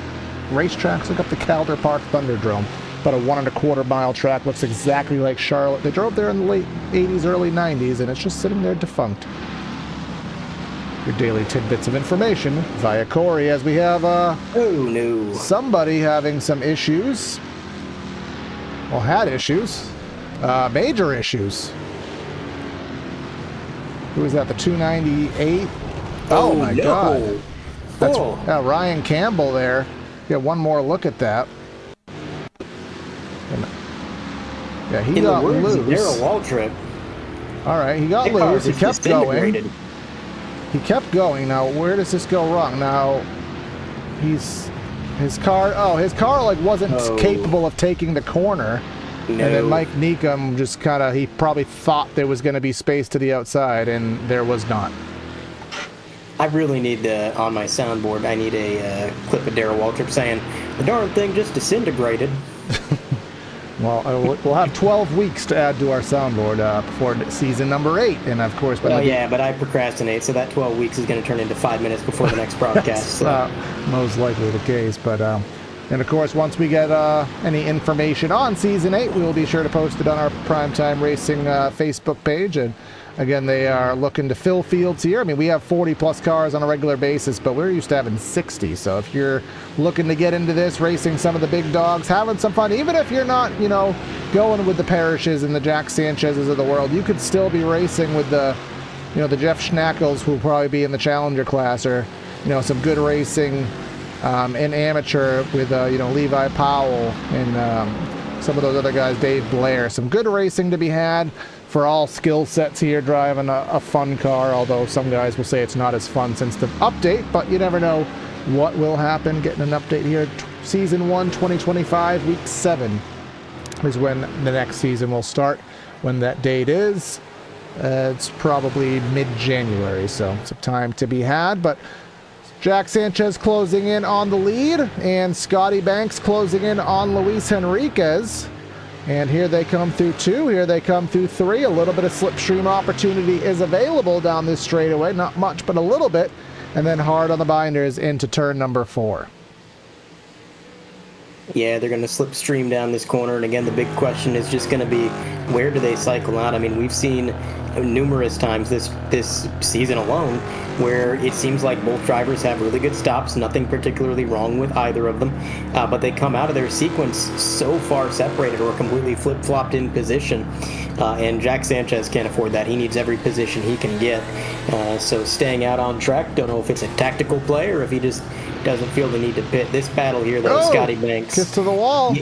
racetracks, look up the Calder Park Thunderdrome. About a 1.25 mile track, looks exactly like Charlotte. They drove there in the late 80s, early 90s, and it's just sitting there defunct. Your daily tidbits of information via Corey, as we have somebody having some issues. Well, had issues. Major issues. Who is that? The 298? Oh my no. God. That's Ryan Campbell there. Get one more look at that. And, yeah, he got loose. Darrell Waltrip. All right, he got loose. He kept going. He kept going. Now, where does this go wrong? Now, his car like wasn't capable of taking the corner. No. And then Mike Neekum just he probably thought there was going to be space to the outside, and there was not. I really need on my soundboard, I need a clip of Darrell Waltrip saying, the darn thing just disintegrated. Well, we'll have 12 weeks to add to our soundboard before season number 8, and of course. But I procrastinate, so that 12 weeks is going to turn into 5 minutes before the next broadcast. That's most likely the case, but and of course, once we get any information on season 8, we will be sure to post it on our Primetime Racing Facebook page. And again, they are looking to fill fields here. I mean, we have 40 plus cars on a regular basis, but we're used to having 60. So if you're looking to get into this, racing some of the big dogs, having some fun, even if you're not, going with the Parishes and the Jack Sanchez's of the world, you could still be racing with the, the Jeff Schnackels, who will probably be in the Challenger class, or, some good racing in amateur with, Levi Powell and some of those other guys, Dave Blair. Some good racing to be had. for all skill sets here, driving a fun car, although some guys will say it's not as fun since the update, but you never know what will happen. Getting an update here, Season 1, 2025, Week 7 is when the next season will start. When that date is, it's probably mid-January, so some time to be had, but Jack Sanchez closing in on the lead, and Scotty Banks closing in on Luis Henriquez. And here they come through 2, here they come through 3. A little bit of slipstream opportunity is available down this straightaway. Not much, but a little bit. And then hard on the binders into turn number 4. Yeah, they're going to slipstream down this corner. And again, the big question is just going to be, where do they cycle out? I mean, we've seen numerous times this season alone where it seems like both drivers have really good stops, nothing particularly wrong with either of them, but they come out of their sequence so far separated or completely flip-flopped in position, and Jack Sanchez can't afford that. He needs every position he can get, so staying out on track, don't know if it's a tactical play or if he just doesn't feel the need to pit. This battle here, though, Scotty Banks. Kiss to the wall.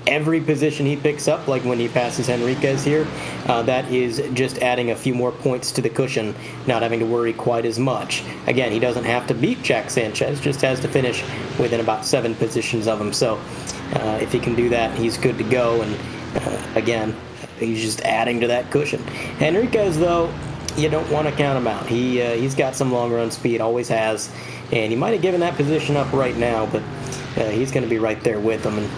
Every position he picks up, like when he passes Henriquez here, that is just adding a few more points to the cushion, not having to worry quite as much. Again, he doesn't have to beat Jack Sanchez, just has to finish within about 7 positions of him. So if he can do that, he's good to go. And again, he's just adding to that cushion. Henriquez, though, you don't want to count him out. He's got some long run speed, always has, and he might have given that position up right now, but he's going to be right there with him. And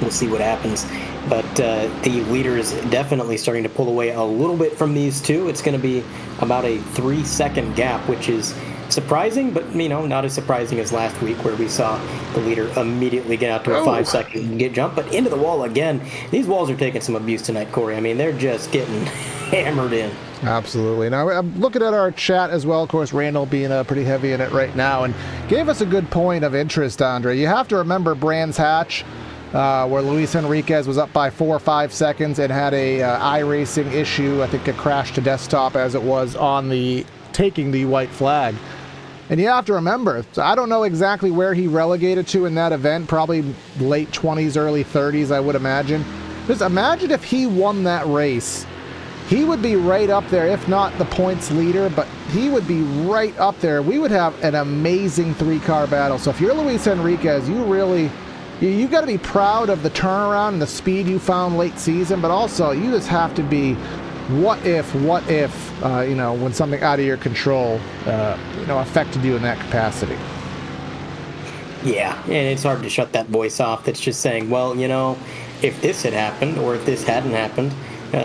we'll see what happens. But the leader is definitely starting to pull away a little bit from these two. It's going to be about a 3-second gap, which is surprising, but not as surprising as last week where we saw the leader immediately get out to a 5-second get jump. But into the wall again. These walls are taking some abuse tonight, Corey. I mean, they're just getting hammered in. Absolutely. Now, I'm looking at our chat as well. Of course, Randall being pretty heavy in it right now, and gave us a good point of interest, Andre. You have to remember Brands Hatch, where Luis Henriquez was up by 4 or 5 seconds and had a iRacing issue. I think it crashed to desktop as it was on the taking the white flag. And you have to remember, I don't know exactly where he relegated to in that event, probably late 20s, early 30s, I would imagine. Just imagine if he won that race. He would be right up there, if not the points leader, but he would be right up there. We would have an amazing 3-car battle. So if you're Luis Henriquez, you got to be proud of the turnaround and the speed you found late season, but also you just have to be what if, when something out of your control, affected you in that capacity. Yeah, and it's hard to shut that voice off that's just saying, well, if this had happened or if this hadn't happened,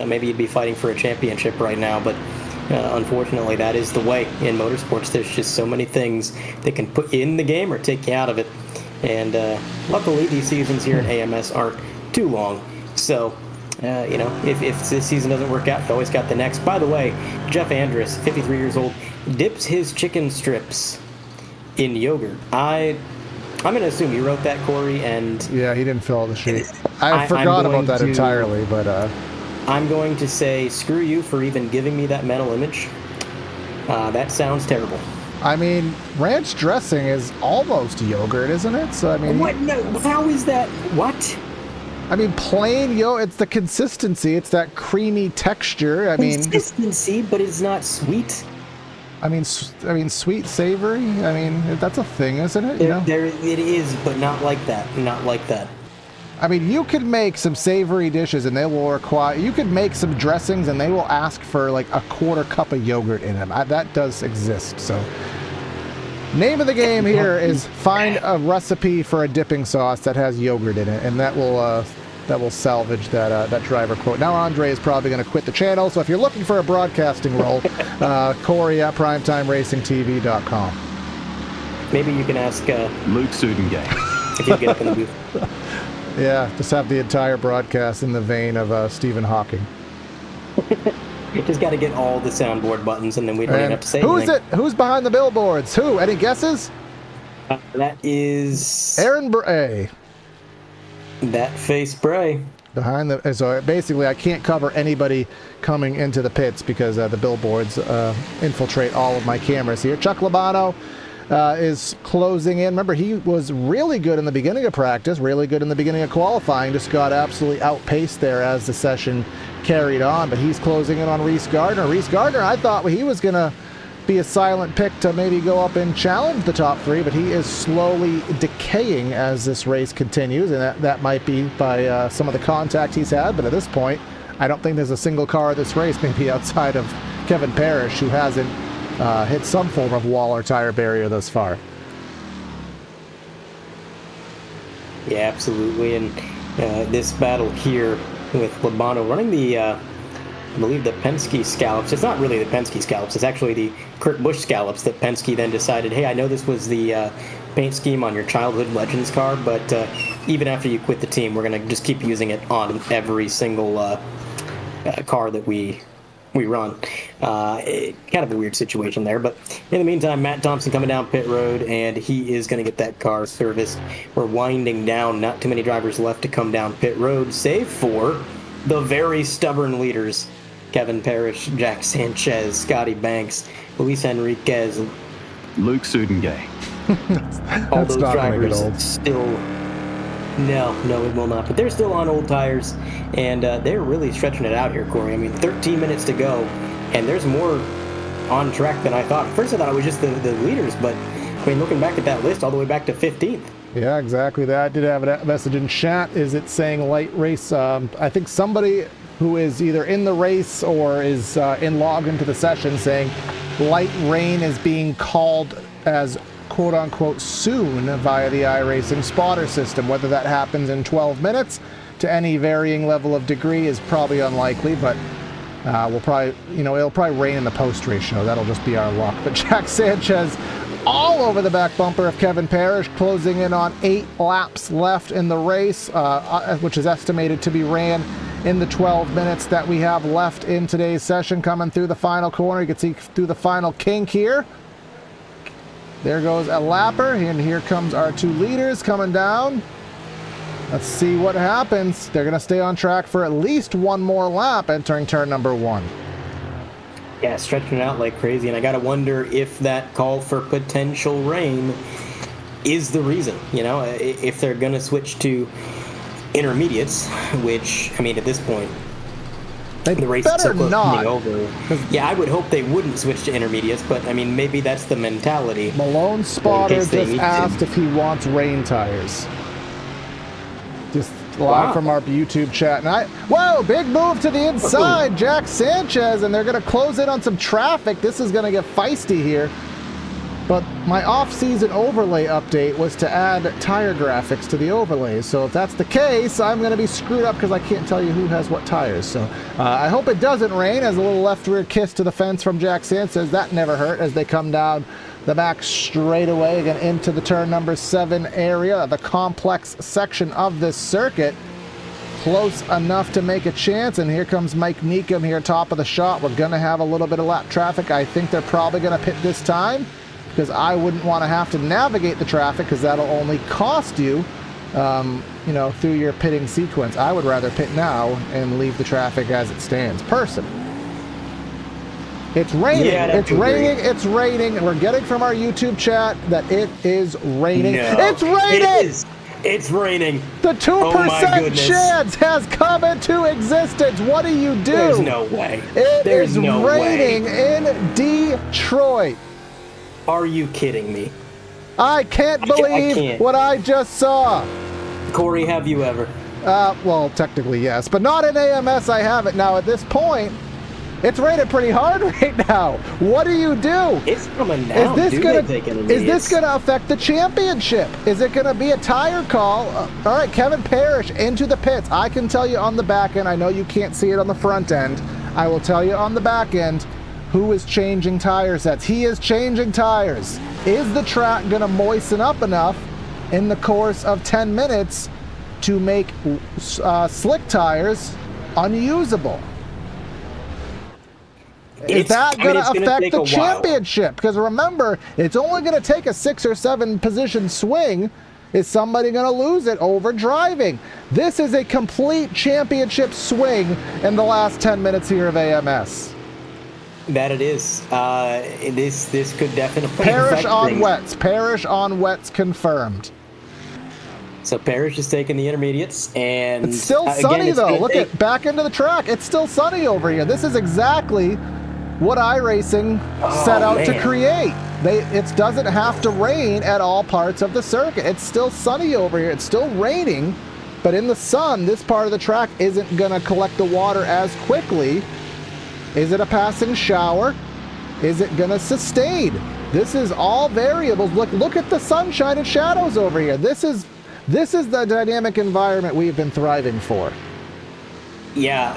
maybe you'd be fighting for a championship right now. But unfortunately, that is the way in motorsports. There's just so many things that can put you in the game or take you out of it. And luckily, these seasons here at AMS aren't too long. So, if this season doesn't work out, you always got the next. By the way, Jeff Andrus, 53 years old, dips his chicken strips in yogurt. I'm going to assume you wrote that, Corey, and... Yeah, he didn't fill out the sheet. I forgot about that entirely, but... I'm going to say, screw you for even giving me that mental image. That sounds terrible. I mean, ranch dressing is almost yogurt, isn't it? So I mean, what? No, how is that? What? I mean, plain it's the consistency. It's that creamy texture. Consistency, but it's not sweet. I mean, sweet, savory. I mean, that's a thing, isn't it? It is, but not like that. Not like that. I mean, you could make some savory dishes and they will require, you could make some dressings and they will ask for like a 1/4 cup of yogurt in them. That does exist. So name of the game here is find a recipe for a dipping sauce that has yogurt in it, and that will salvage that driver quote. Now Andre is probably going to quit the channel, so if you're looking for a broadcasting role, Corey at PrimetimeRacingTV.com. Maybe you can ask Luke Sudengate. If you get up in the booth. Yeah, just have the entire broadcast in the vein of Stephen Hawking. You just got to get all the soundboard buttons, and then we don't even have to say anything. Who is it? Who's behind the billboards? Who? Any guesses? That is... Aaron Bray. That face Bray. So basically, I can't cover anybody coming into the pits because the billboards infiltrate all of my cameras here. Chuck Labano is closing in. Remember, he was really good in the beginning of practice, really good in the beginning of qualifying, just got absolutely outpaced there as the session carried on, but he's closing in on Reese Gardner. Reese Gardner, I thought he was going to be a silent pick to maybe go up and challenge the top three, but he is slowly decaying as this race continues, and that might be by some of the contact he's had, but at this point, I don't think there's a single car of this race, maybe outside of Kevin Parrish, who hasn't hit some form of wall or tire barrier thus far. Yeah, absolutely. And this battle here with Labano running the, I believe, the Penske scallops. It's not really the Penske scallops. It's actually the Kurt Busch scallops that Penske then decided, hey, I know this was the paint scheme on your childhood Legends car, but even after you quit the team, we're going to just keep using it on every single car that we run. Kind of a weird situation there, but in the meantime, Matt Thompson coming down pit road, and he is going to get that car serviced. We're winding down, not too many drivers left to come down pit road, save for the very stubborn leaders: Kevin Parrish, Jack Sanchez, Scotty Banks, Luis Enriquez, Luke Sudengay. All those drivers still... No, it will not. But they're still on old tires, and they're really stretching it out here, Corey. I mean, 13 minutes to go, and there's more on track than I thought. First, I thought it was just the leaders, but I mean, looking back at that list, all the way back to 15th. Yeah, exactly that. I did have a message in chat. Is it saying light race? I think somebody who is either in the race or is logged into the session saying light rain is being called as quote-unquote soon via the iRacing spotter system. Whether that happens in 12 minutes to any varying level of degree is probably unlikely, but we'll probably, it'll probably rain in the post-race show. That'll just be our luck. But Jack Sanchez all over the back bumper of Kevin Parrish, closing in on 8 laps left in the race, which is estimated to be ran in the 12 minutes that we have left in today's session. Coming through the final corner, you can see through the final kink here. There goes a lapper, and here comes our 2 leaders coming down. Let's see what happens. They're going to stay on track for at least one more lap entering turn number 1. Yeah, stretching it out like crazy, and I got to wonder if that call for potential rain is the reason. If they're going to switch to intermediates, which, I mean, at this point, the race is so close to being over. Yeah, I would hope they wouldn't switch to intermediates, but I mean, maybe that's the mentality. Malone Spotter just asked if he wants rain tires. Just live from our YouTube chat. And whoa, big move to the inside. Jack Sanchez, and they're going to close in on some traffic. This is going to get feisty here. But my off-season overlay update was to add tire graphics to the overlays. So if that's the case, I'm going to be screwed up because I can't tell you who has what tires. So I hope it doesn't rain. As a little left rear kiss to the fence from Jack Sanchez. That never hurt as they come down the back straightaway again into the turn number 7 area, the complex section of this circuit. Close enough to make a chance, and here comes Mike Meekum here, top of the shot. We're going to have a little bit of lap traffic. I think they're probably going to pit this time, because I wouldn't want to have to navigate the traffic, because that'll only cost you, through your pitting sequence. I would rather pit now and leave the traffic as it stands, personally. It's raining. Yeah, it's raining. It's raining. We're getting from our YouTube chat that it is raining. No, it's raining. It is. It's raining. The 2% chance has come into existence. What do you do? There's no way. There's raining in Detroit. Are you kidding me? I can't believe what I just saw. Corey, have you ever? Well, technically yes, but not in AMS. I haven't. Now at this point, it's raining pretty hard right now. What do you do? It's coming down. Is this gonna affect the championship? Is it gonna be a tire call? All right, Kevin Parrish into the pits. I can tell you on the back end. I know you can't see it on the front end. I will tell you on the back end who is changing tire sets. He is changing tires. Is the track gonna moisten up enough in the course of 10 minutes to make slick tires unusable? Is that going to affect the championship? Because remember, it's only going to take a 6 or 7 position swing. Is somebody going to lose it over driving? This is a complete championship swing in the last 10 minutes here of AMS. That it is. This could definitely Parish affect on things. wets. Parish on wets confirmed. So Parrish is taking the intermediates, and It's still again, sunny it's though. gonna Look take- at back into the track. It's still sunny over here. This is exactly what iRacing set out to man. create. It doesn't have to rain at all parts of the circuit. It's still sunny over here. It's still raining, but in the sun, this part of the track isn't going to collect the water as quickly. Is it a passing shower? Is it going to sustain? This is all variables. Look at the sunshine and shadows over here. This is the dynamic environment we've been thriving for. Yeah,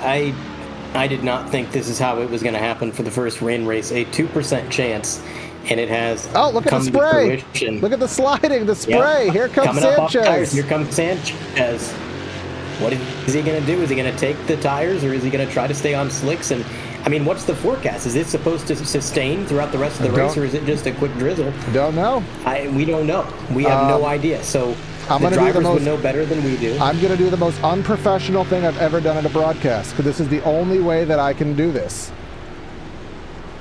I did not think this is how it was going to happen for the first rain race. A 2% chance, and it has Oh, look at the come to spray. fruition. Look at the sliding, the spray. Yep. Here comes Coming up off tires. Sanchez. Here comes Sanchez. What is he going to do? Is he going to take the tires, or is he going to try to stay on slicks? And I mean, what's the forecast? Is this supposed to sustain throughout the rest of the race, or is it just a quick drizzle? Don't know. We don't know. We have no idea. So I'm the gonna do the drivers most- would know better than we do. I'm going to do the most unprofessional thing I've ever done at a broadcast, because this is the only way that I can do this.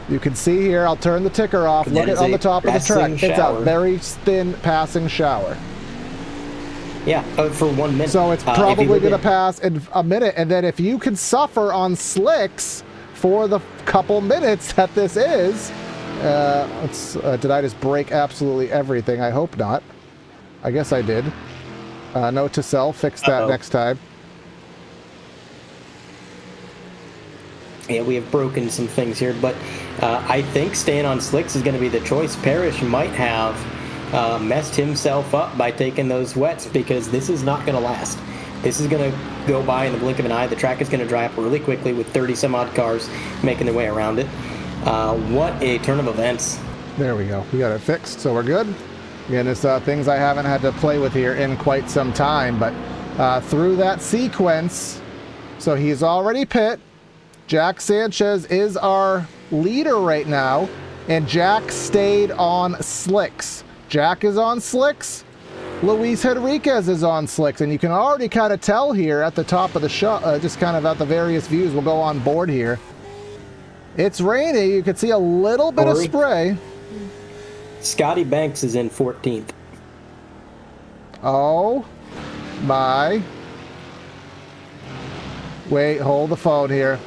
You can see here, I'll turn the ticker off. That Look at is on a the top of the track. passing It's a shower. very thin passing shower. Yeah, for 1 minute. So it's If you probably look going to at- pass in a minute. And then if you can suffer on slicks for the couple minutes that this is, did I just break absolutely everything? I hope not. I guess I did. Note to self, fix that Uh-oh. next time. Yeah, we have broken some things here, but I think staying on slicks is going to be the choice. Parrish might have messed himself up by taking those wets, because this is not going to last. This is going to go by in the blink of an eye. The track is going to dry up really quickly with 30 some odd cars making their way around it. What a turn of events. There we go. We got it fixed, so we're good. Again, it's things I haven't had to play with here in quite some time, but through that sequence, so he's already pit. Jack Sanchez is our leader right now, and Jack stayed on slicks. Jack is on slicks. Luis Henriquez is on slicks, and you can already kind of tell here at the top of the shot, just kind of at the various views. We'll go on board here. It's rainy. You can see a little bit of Corey? spray. Scotty Banks is in 14th. Oh my. Wait, hold the phone here.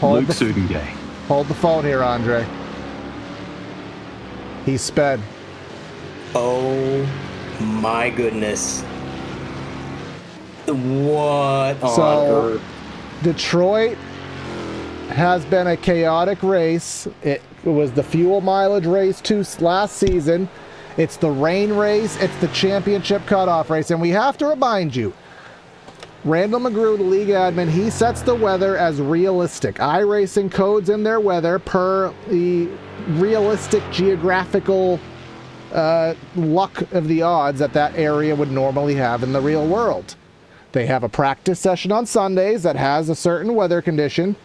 Luke Sudengay. Hold the phone here, Andre. He sped. Oh my goodness. What on So- earth? Detroit has been a chaotic race. It was the fuel mileage race last season. It's the rain race. It's the championship cutoff race. And we have to remind you, Randall McGrew, the league admin, he sets the weather as realistic. iRacing codes in their weather per the realistic geographical luck of the odds that area would normally have in the real world. They have a practice session on Sundays that has a certain weather condition.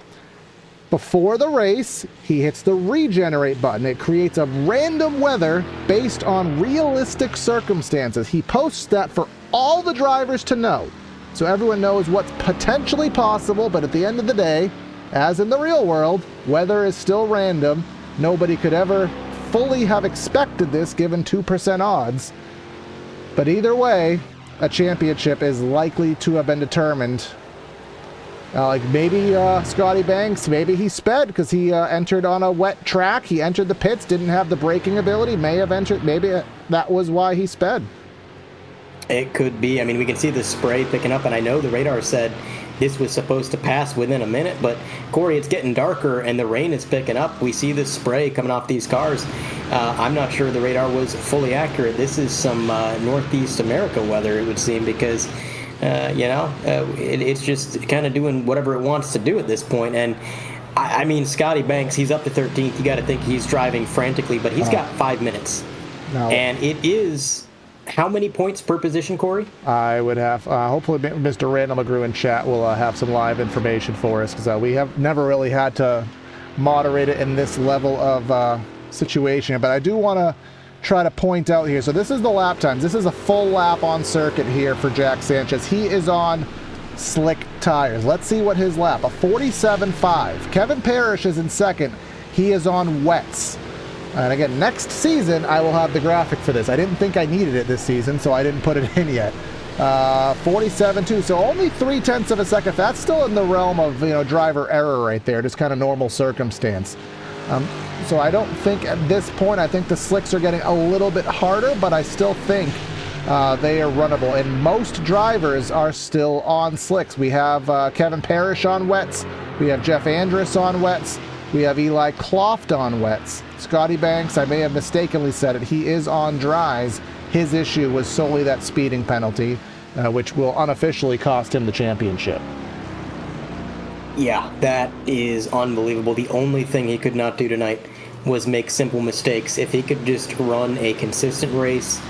Before the race, he hits the regenerate button. It creates a random weather based on realistic circumstances. He posts that for all the drivers to know, so everyone knows what's potentially possible. But at the end of the day, as in the real world, weather is still random. Nobody could ever fully have expected this given 2% odds. But either way, a championship is likely to have been determined. Like maybe Scotty Banks, maybe he sped because he entered on a wet track. He entered the pits, didn't have the braking ability, may have entered, maybe that was why he sped. It could be. I mean, we can see the spray picking up, and I know the radar said this was supposed to pass within a minute, but Corey, it's getting darker and the rain is picking up. We see the spray coming off these cars. I'm not sure the radar was fully accurate. This is some Northeast America weather, it would seem, because it's just kind of doing whatever it wants to do at this point. And I mean, Scotty Banks, he's up to 13th. You got to think he's driving frantically, but he's got 5 minutes. No. And it is how many points per position, Corey? I would have, hopefully Mr. Randall McGrew in chat will have some live information for us, because we have never really had to moderate it in this level of situation. But I do want to try to point out here, so this is the lap times. This is a full lap on circuit here for Jack Sanchez. He is on slick tires. Let's see what his lap, a 47.5. Kevin Parrish is in second. He is on wets. And again, next season, I will have the graphic for this. I didn't think I needed it this season, so I didn't put it in yet. 47.2, so only 0.3 of a second. That's still in the realm of, driver error right there, just kind of normal circumstance. So I don't think at this point, I think the slicks are getting a little bit harder, but I still think they are runnable. And most drivers are still on slicks. We have Kevin Parrish on wets. We have Jeff Andrus on wets. We have Eli Kloft on wets. Scotty Banks, I may have mistakenly said it, he is on dries. His issue was solely that speeding penalty, which will unofficially cost him the championship. Yeah, that is unbelievable. The only thing he could not do tonight was make simple mistakes. If he could just run a consistent race,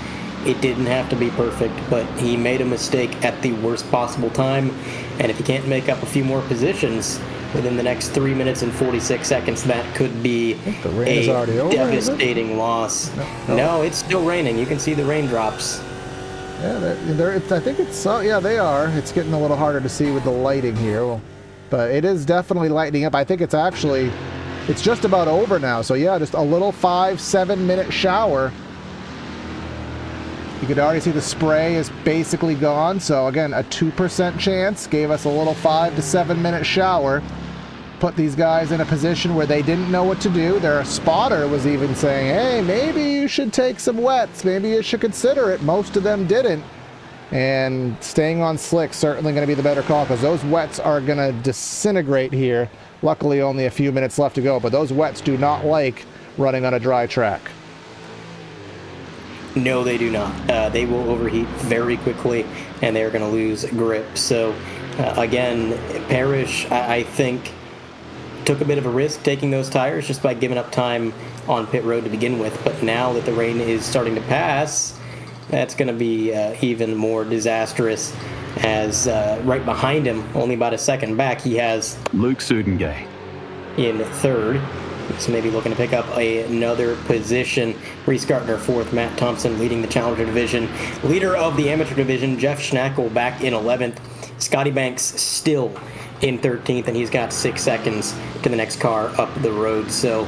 it didn't have to be perfect, but he made a mistake at the worst possible time. And if he can't make up a few more positions within the next 3 minutes and 46 seconds, that could be a devastating loss. No, it's still raining. You can see the raindrops. Yeah, I think it's, yeah, they are. It's getting a little harder to see with the lighting here. But it is definitely lightening up. I think it's actually, it's just about over now. So yeah, just a little 5-7 minute shower. You could already see the spray is basically gone. So again, a 2% chance gave us a little 5 to 7 minute shower. Put these guys in a position where they didn't know what to do. Their spotter was even saying, hey, maybe you should take some wets. Maybe you should consider it. Most of them didn't. And staying on slick certainly going to be the better call, because those wets are going to disintegrate here. Luckily, only a few minutes left to go, but those wets do not like running on a dry track. No, they do not. They will overheat very quickly, and they're going to lose grip. So, again, Parrish, I think, took a bit of a risk taking those tires just by giving up time on pit road to begin with. But now that the rain is starting to pass, that's going to be even more disastrous, as right behind him, only about a second back, he has Luke Sudengay in third. So maybe looking to pick up another position. Reese Gardner fourth, Matt Thompson leading the Challenger division. Leader of the amateur division, Jeff Schnackle, back in 11th. Scotty Banks still in 13th, and he's got 6 seconds to the next car up the road. So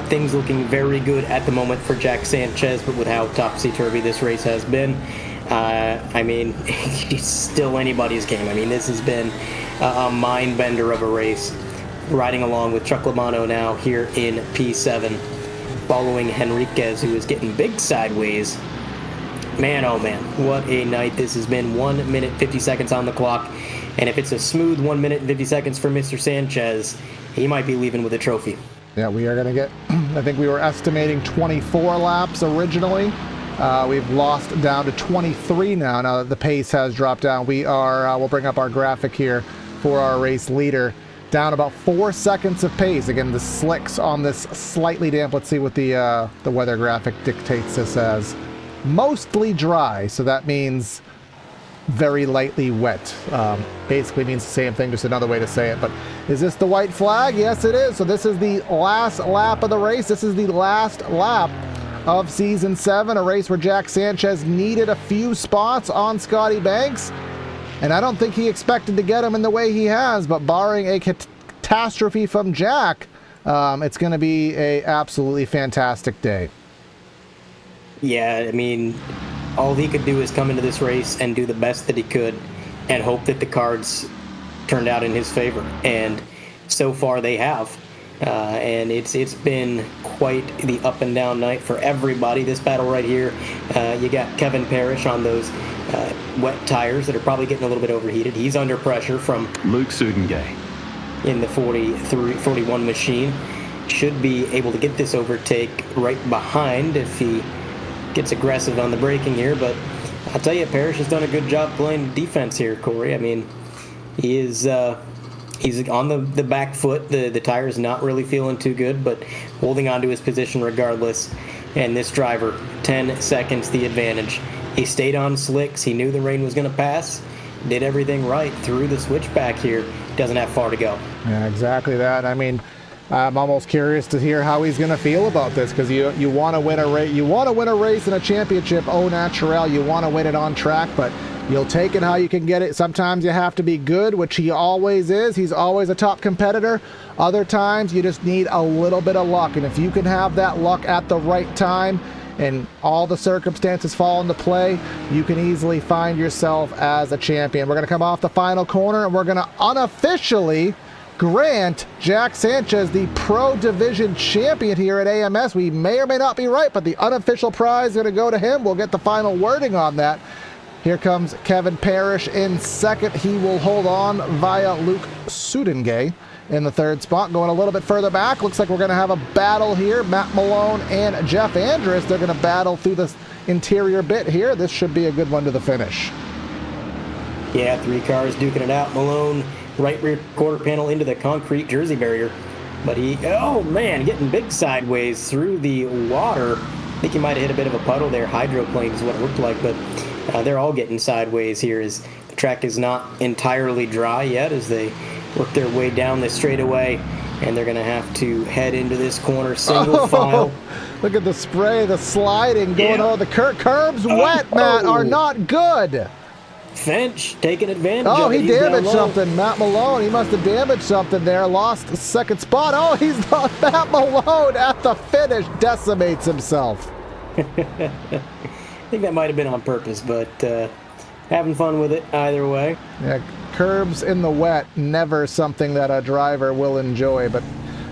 things looking very good at the moment for Jack Sanchez, but with how topsy-turvy this race has been, I mean, it's still anybody's game. I mean, this has been a mind-bender of a race. Riding along with Chuck Lomano now here in P7, following Henriquez, who is getting big sideways. Man, oh man, what a night this has been. 1 minute 50 seconds on the clock, and if it's a smooth 1 minute and 50 seconds for Mr. Sanchez, he might be leaving with a trophy. Yeah, we are going to get, I think we were estimating 24 laps originally. We've lost down to 23 now that the pace has dropped down. We are, we'll bring up our graphic here for our race leader. Down about 4 seconds of pace. Again, the slicks on this slightly damp. Let's see what the weather graphic dictates this as. Mostly dry, so that means very lightly wet. Basically means the same thing, just another way to say it. But is this the white flag? Yes, it is. So this is the last lap of the race. This is the last lap of Season 7, a race where Jack Sanchez needed a few spots on Scotty Banks. And I don't think he expected to get him in the way he has, but barring a catastrophe from Jack, it's going to be a absolutely fantastic day. Yeah, I mean, all he could do is come into this race and do the best that he could and hope that the cards turned out in his favor. And so far they have. And it's been quite the up and down night for everybody. This battle right here, you got Kevin Parrish on those wet tires that are probably getting a little bit overheated. He's under pressure from Luke Sudengay in the 41 machine. Should be able to get this overtake right behind if he gets aggressive on the braking here. But I'll tell you, Parrish has done a good job playing defense here, Corey. I mean, he is he's on the back foot. The tire's not really feeling too good, but holding on to his position regardless. And this driver, 10 seconds the advantage. He stayed on slicks. He knew the rain was going to pass. Did everything right through the switchback here. Doesn't have far to go. Yeah, exactly that. I mean, I'm almost curious to hear how he's going to feel about this, because you want to win a race. You want to win a race in a championship, au naturel. You want to win it on track, but You'll take it how you can get it. Sometimes you have to be good, which he always is. He's always a top competitor. Other times you just need a little bit of luck. And if you can have that luck at the right time and all the circumstances fall into play, you can easily find yourself as a champion. We're going to come off the final corner and we're going to unofficially grant Jack Sanchez the Pro Division champion here at AMS. We may or may not be right, but the unofficial prize is going to go to him. We'll get the final wording on that. Here comes Kevin Parrish in second. He will hold on via Luke Sudengay in the third spot. Going a little bit further back, looks like we're going to have a battle here. Matt Malone and Jeff Andrus, they're going to battle through the interior bit here. This should be a good one to the finish. Yeah, 3 cars duking it out. Malone, right rear quarter panel into the concrete jersey barrier. But oh man, getting big sideways through the water. I think he might have hit a bit of a puddle there. Hydroplane is what it looked like, but they're all getting sideways here as the track is not entirely dry yet as they work their way down the straightaway, and they're going to have to head into this corner single file. Look at the spray, the sliding going on. The curbs wet, Matt, are not good. Finch taking advantage of it. He damaged something. Matt Malone, he must have damaged something there. Lost the second spot. Oh, he's not. Matt Malone at the finish decimates himself. I think that might have been on purpose, but having fun with it either way. Yeah, curbs in the wet, never something that a driver will enjoy, but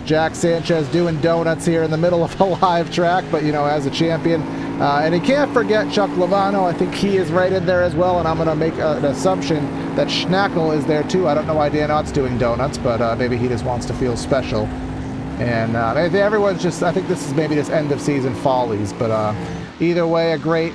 Jack Sanchez doing donuts here in the middle of a live track, but you know, as a champion. And he can't forget Chuck Lovano. I think he is right in there as well, and I'm going to make an assumption that Schnackle is there too. I don't know why Dan Ott's doing donuts, but maybe he just wants to feel special. And everyone's just, I think this is maybe just end of season follies, but either way, a great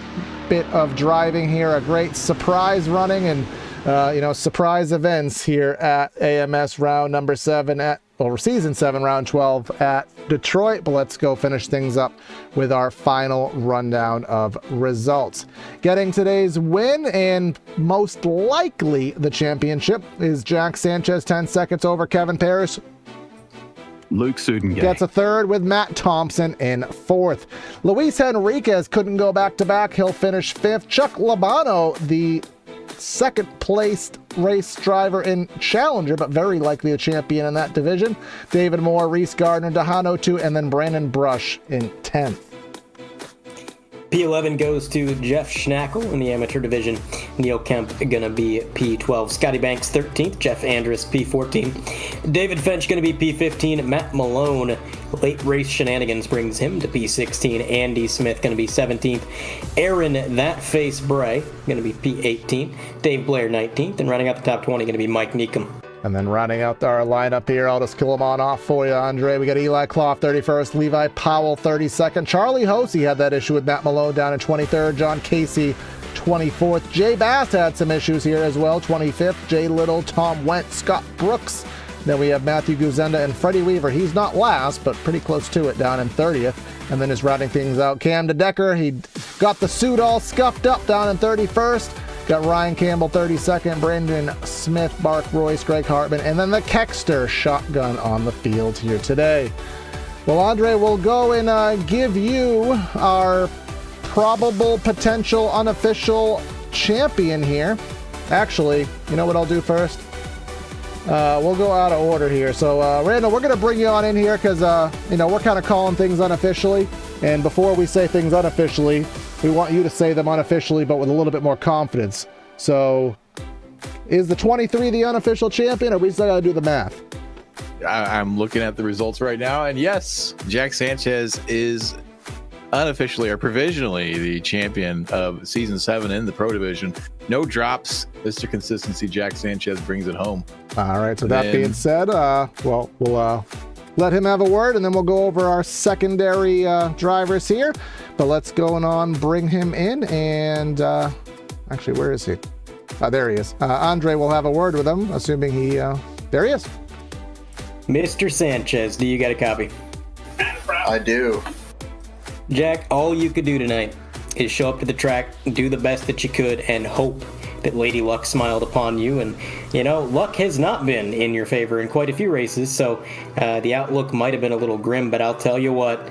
bit of driving here, a great surprise running, and surprise events here at AMS round number 7 or season 7, round 12 at Detroit. But let's go finish things up with our final rundown of results. Getting today's win and most likely the championship is Jack Sanchez, 10 seconds over Kevin Parrish. Luke Sudengay Gets a third with Matt Thompson in fourth. Luis Henriquez couldn't go back-to-back. He'll finish fifth. Chuck Labano, the second-placed race driver in Challenger, but very likely a champion in that division. David Moore, Reese Gardner, Dehano 2, and then Brandon Brush in 10th. P11 goes to Jeff Schnackle in the amateur division. Neil Kemp going to be P12. Scotty Banks 13th. Jeff Andrus P14. David Finch going to be P15. Matt Malone, late race shenanigans brings him to P16. Andy Smith going to be 17th. Aaron That Face Bray going to be P18. Dave Blair 19th. And running out the top 20 going to be Mike Neekum. And then rounding out our lineup here, I'll just kill them on off for you, Andre. We got Eli Clough, 31st. Levi Powell, 32nd. Charlie Hosey had that issue with Matt Malone down in 23rd. John Casey, 24th. Jay Bass had some issues here as well, 25th. Jay Little, Tom Went, Scott Brooks. Then we have Matthew Guzenda and Freddie Weaver. He's not last, but pretty close to it, down in 30th. And then just rounding things out, Cam DeDecker. He got the suit all scuffed up down in 31st. Got Ryan Campbell 32nd, Brandon Smith, Mark Royce, Greg Hartman, and then the Kexter shotgun on the field here today. Well, Andre, we'll go and give you our probable potential unofficial champion here. Actually, you know what I'll do first? We'll go out of order here. So, Randall, we're going to bring you on in here because, we're kind of calling things unofficially. And before we say things unofficially, we want you to say them unofficially, but with a little bit more confidence. So, is the 23 the unofficial champion, or we still got to do the math? I'm looking at the results right now, and yes, Jack Sanchez is unofficially or provisionally the champion of Season 7 in the Pro Division. No drops. Mr. Consistency, Jack Sanchez brings it home. All right, so that being said, we'll let him have a word, and then we'll go over our secondary drivers here. But let's go on, bring him in, and actually, where is he? There he is. Andre will have a word with him, assuming he, there he is. Mr. Sanchez, do you got a copy? I do. Jack, all you could do tonight is show up to the track, do the best that you could, and hope that Lady Luck smiled upon you. And, luck has not been in your favor in quite a few races, so the outlook might have been a little grim, but I'll tell you what,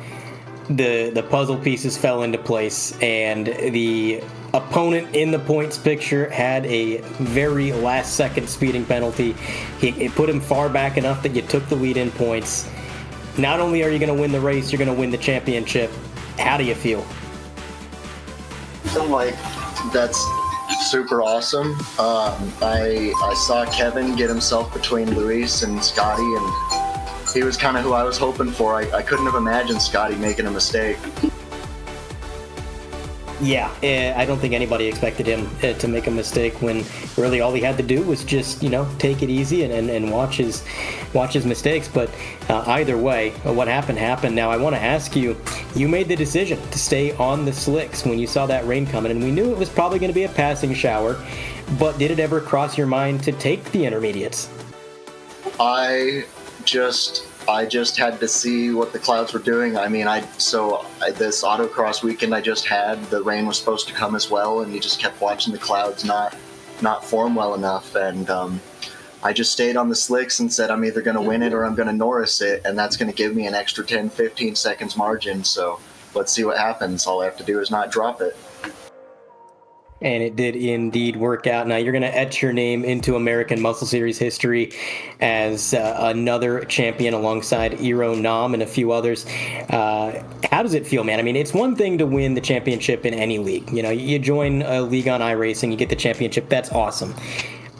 the puzzle pieces fell into place, and the opponent in the points picture had a very last-second speeding penalty. It put him far back enough that you took the lead in points. Not only are you going to win the race, you're going to win the championship. How do you feel? So, like, that's super awesome. I saw Kevin get himself between Luis and Scotty, and he was kind of who I was hoping for. I couldn't have imagined Scotty making a mistake. Yeah, I don't think anybody expected him to make a mistake when really all he had to do was just, take it easy and watch his mistakes. But either way, what happened. Now, I want to ask you, you made the decision to stay on the slicks when you saw that rain coming, and we knew it was probably going to be a passing shower, but did it ever cross your mind to take the intermediates? I just had to see what the clouds were doing. I mean, this autocross weekend I just had, the rain was supposed to come as well, and you just kept watching the clouds not form well enough. And I just stayed on the slicks and said, I'm either going to win it or I'm going to Norris it, and that's going to give me an extra 10, 15 seconds margin. So let's see what happens. All I have to do is not drop it. And it did indeed work out. Now you're going to etch your name into American Muscle Series history as another champion alongside Iro Nam and a few others. How does it feel, man? I mean, it's one thing to win the championship in any league. You join a league on iRacing, you get the championship. That's awesome.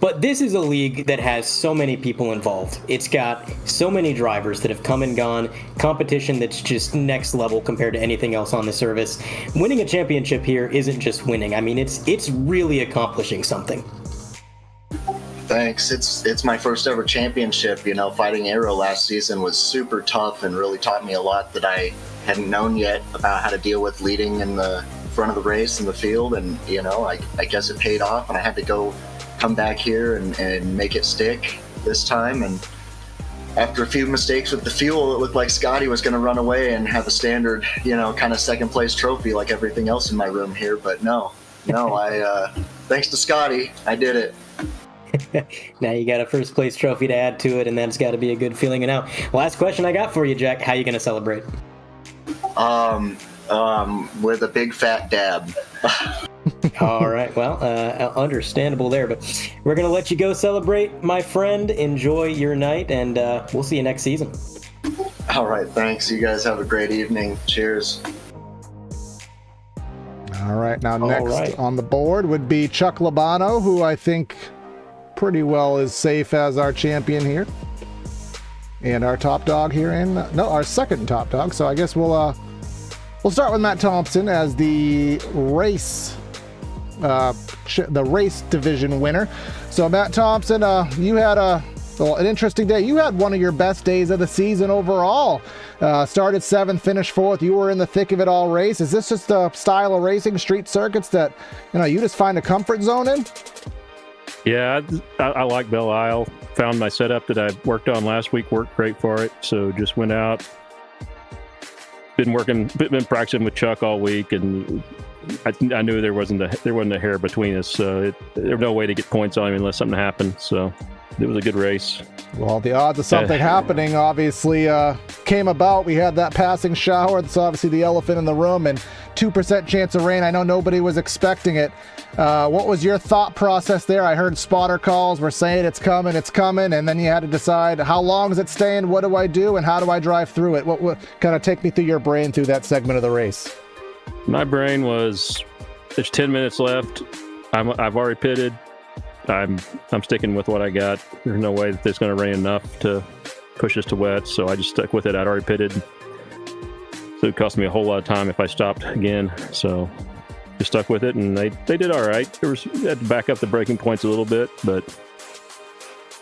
But this is a league that has so many people involved. It's got so many drivers that have come and gone, competition that's just next level compared to anything else on the service. Winning a championship here isn't just winning. I mean, it's really accomplishing something. Thanks. It's my first ever championship. Fighting Aero last season was super tough and really taught me a lot that I hadn't known yet about how to deal with leading in the front of the race in the field. And, I guess it paid off, and I had to come back here and make it stick this time. And after a few mistakes with the fuel, it looked like Scotty was going to run away and have a standard, kind of second place trophy like everything else in my room here. But no, I thanks to Scotty, I did it. Now you got a first place trophy to add to it, and that's got to be a good feeling. And now, last question I got for you, Jack. How you going to celebrate? With a big fat dab. All right. Well, understandable there, but we're going to let you go celebrate, my friend. Enjoy your night, and we'll see you next season. All right. Thanks. You guys have a great evening. Cheers. All right. Now, next on the board would be Chuck Labano, who I think pretty well is safe as our champion here. And our top dog here our second top dog. So I guess we'll start with Matt Thompson as the race division winner. So Matt Thompson, you had an interesting day. You had one of your best days of the season overall. Started 7th, finished 4th. You were in the thick of it all race. Is this just a style of racing, street circuits, that you just find a comfort zone in? Yeah, I like Belle Isle. Found my setup that I worked on last week worked great for it. So just went out. Been practicing with Chuck all week, and I knew there wasn't a hair between us. So there was no way to get points on him unless something happened. So it was a good race. Well, the odds of something happening obviously came about. We had that passing shower. That's obviously the elephant in the room, and 2% chance of rain. I know nobody was expecting it. What was your thought process there? I heard spotter calls were saying it's coming, and then you had to decide, how long is it staying, what do I do, and how do I drive through it? What kind of take me through your brain through that segment of the race? My brain was, there's 10 minutes left. I've already pitted. I'm sticking with what I got. There's no way that it's going to rain enough to push us to wet, so I just stuck with it. I'd already pitted, so it cost me a whole lot of time if I stopped again. So just stuck with it, and they did all right. You had to back up the braking points a little bit, but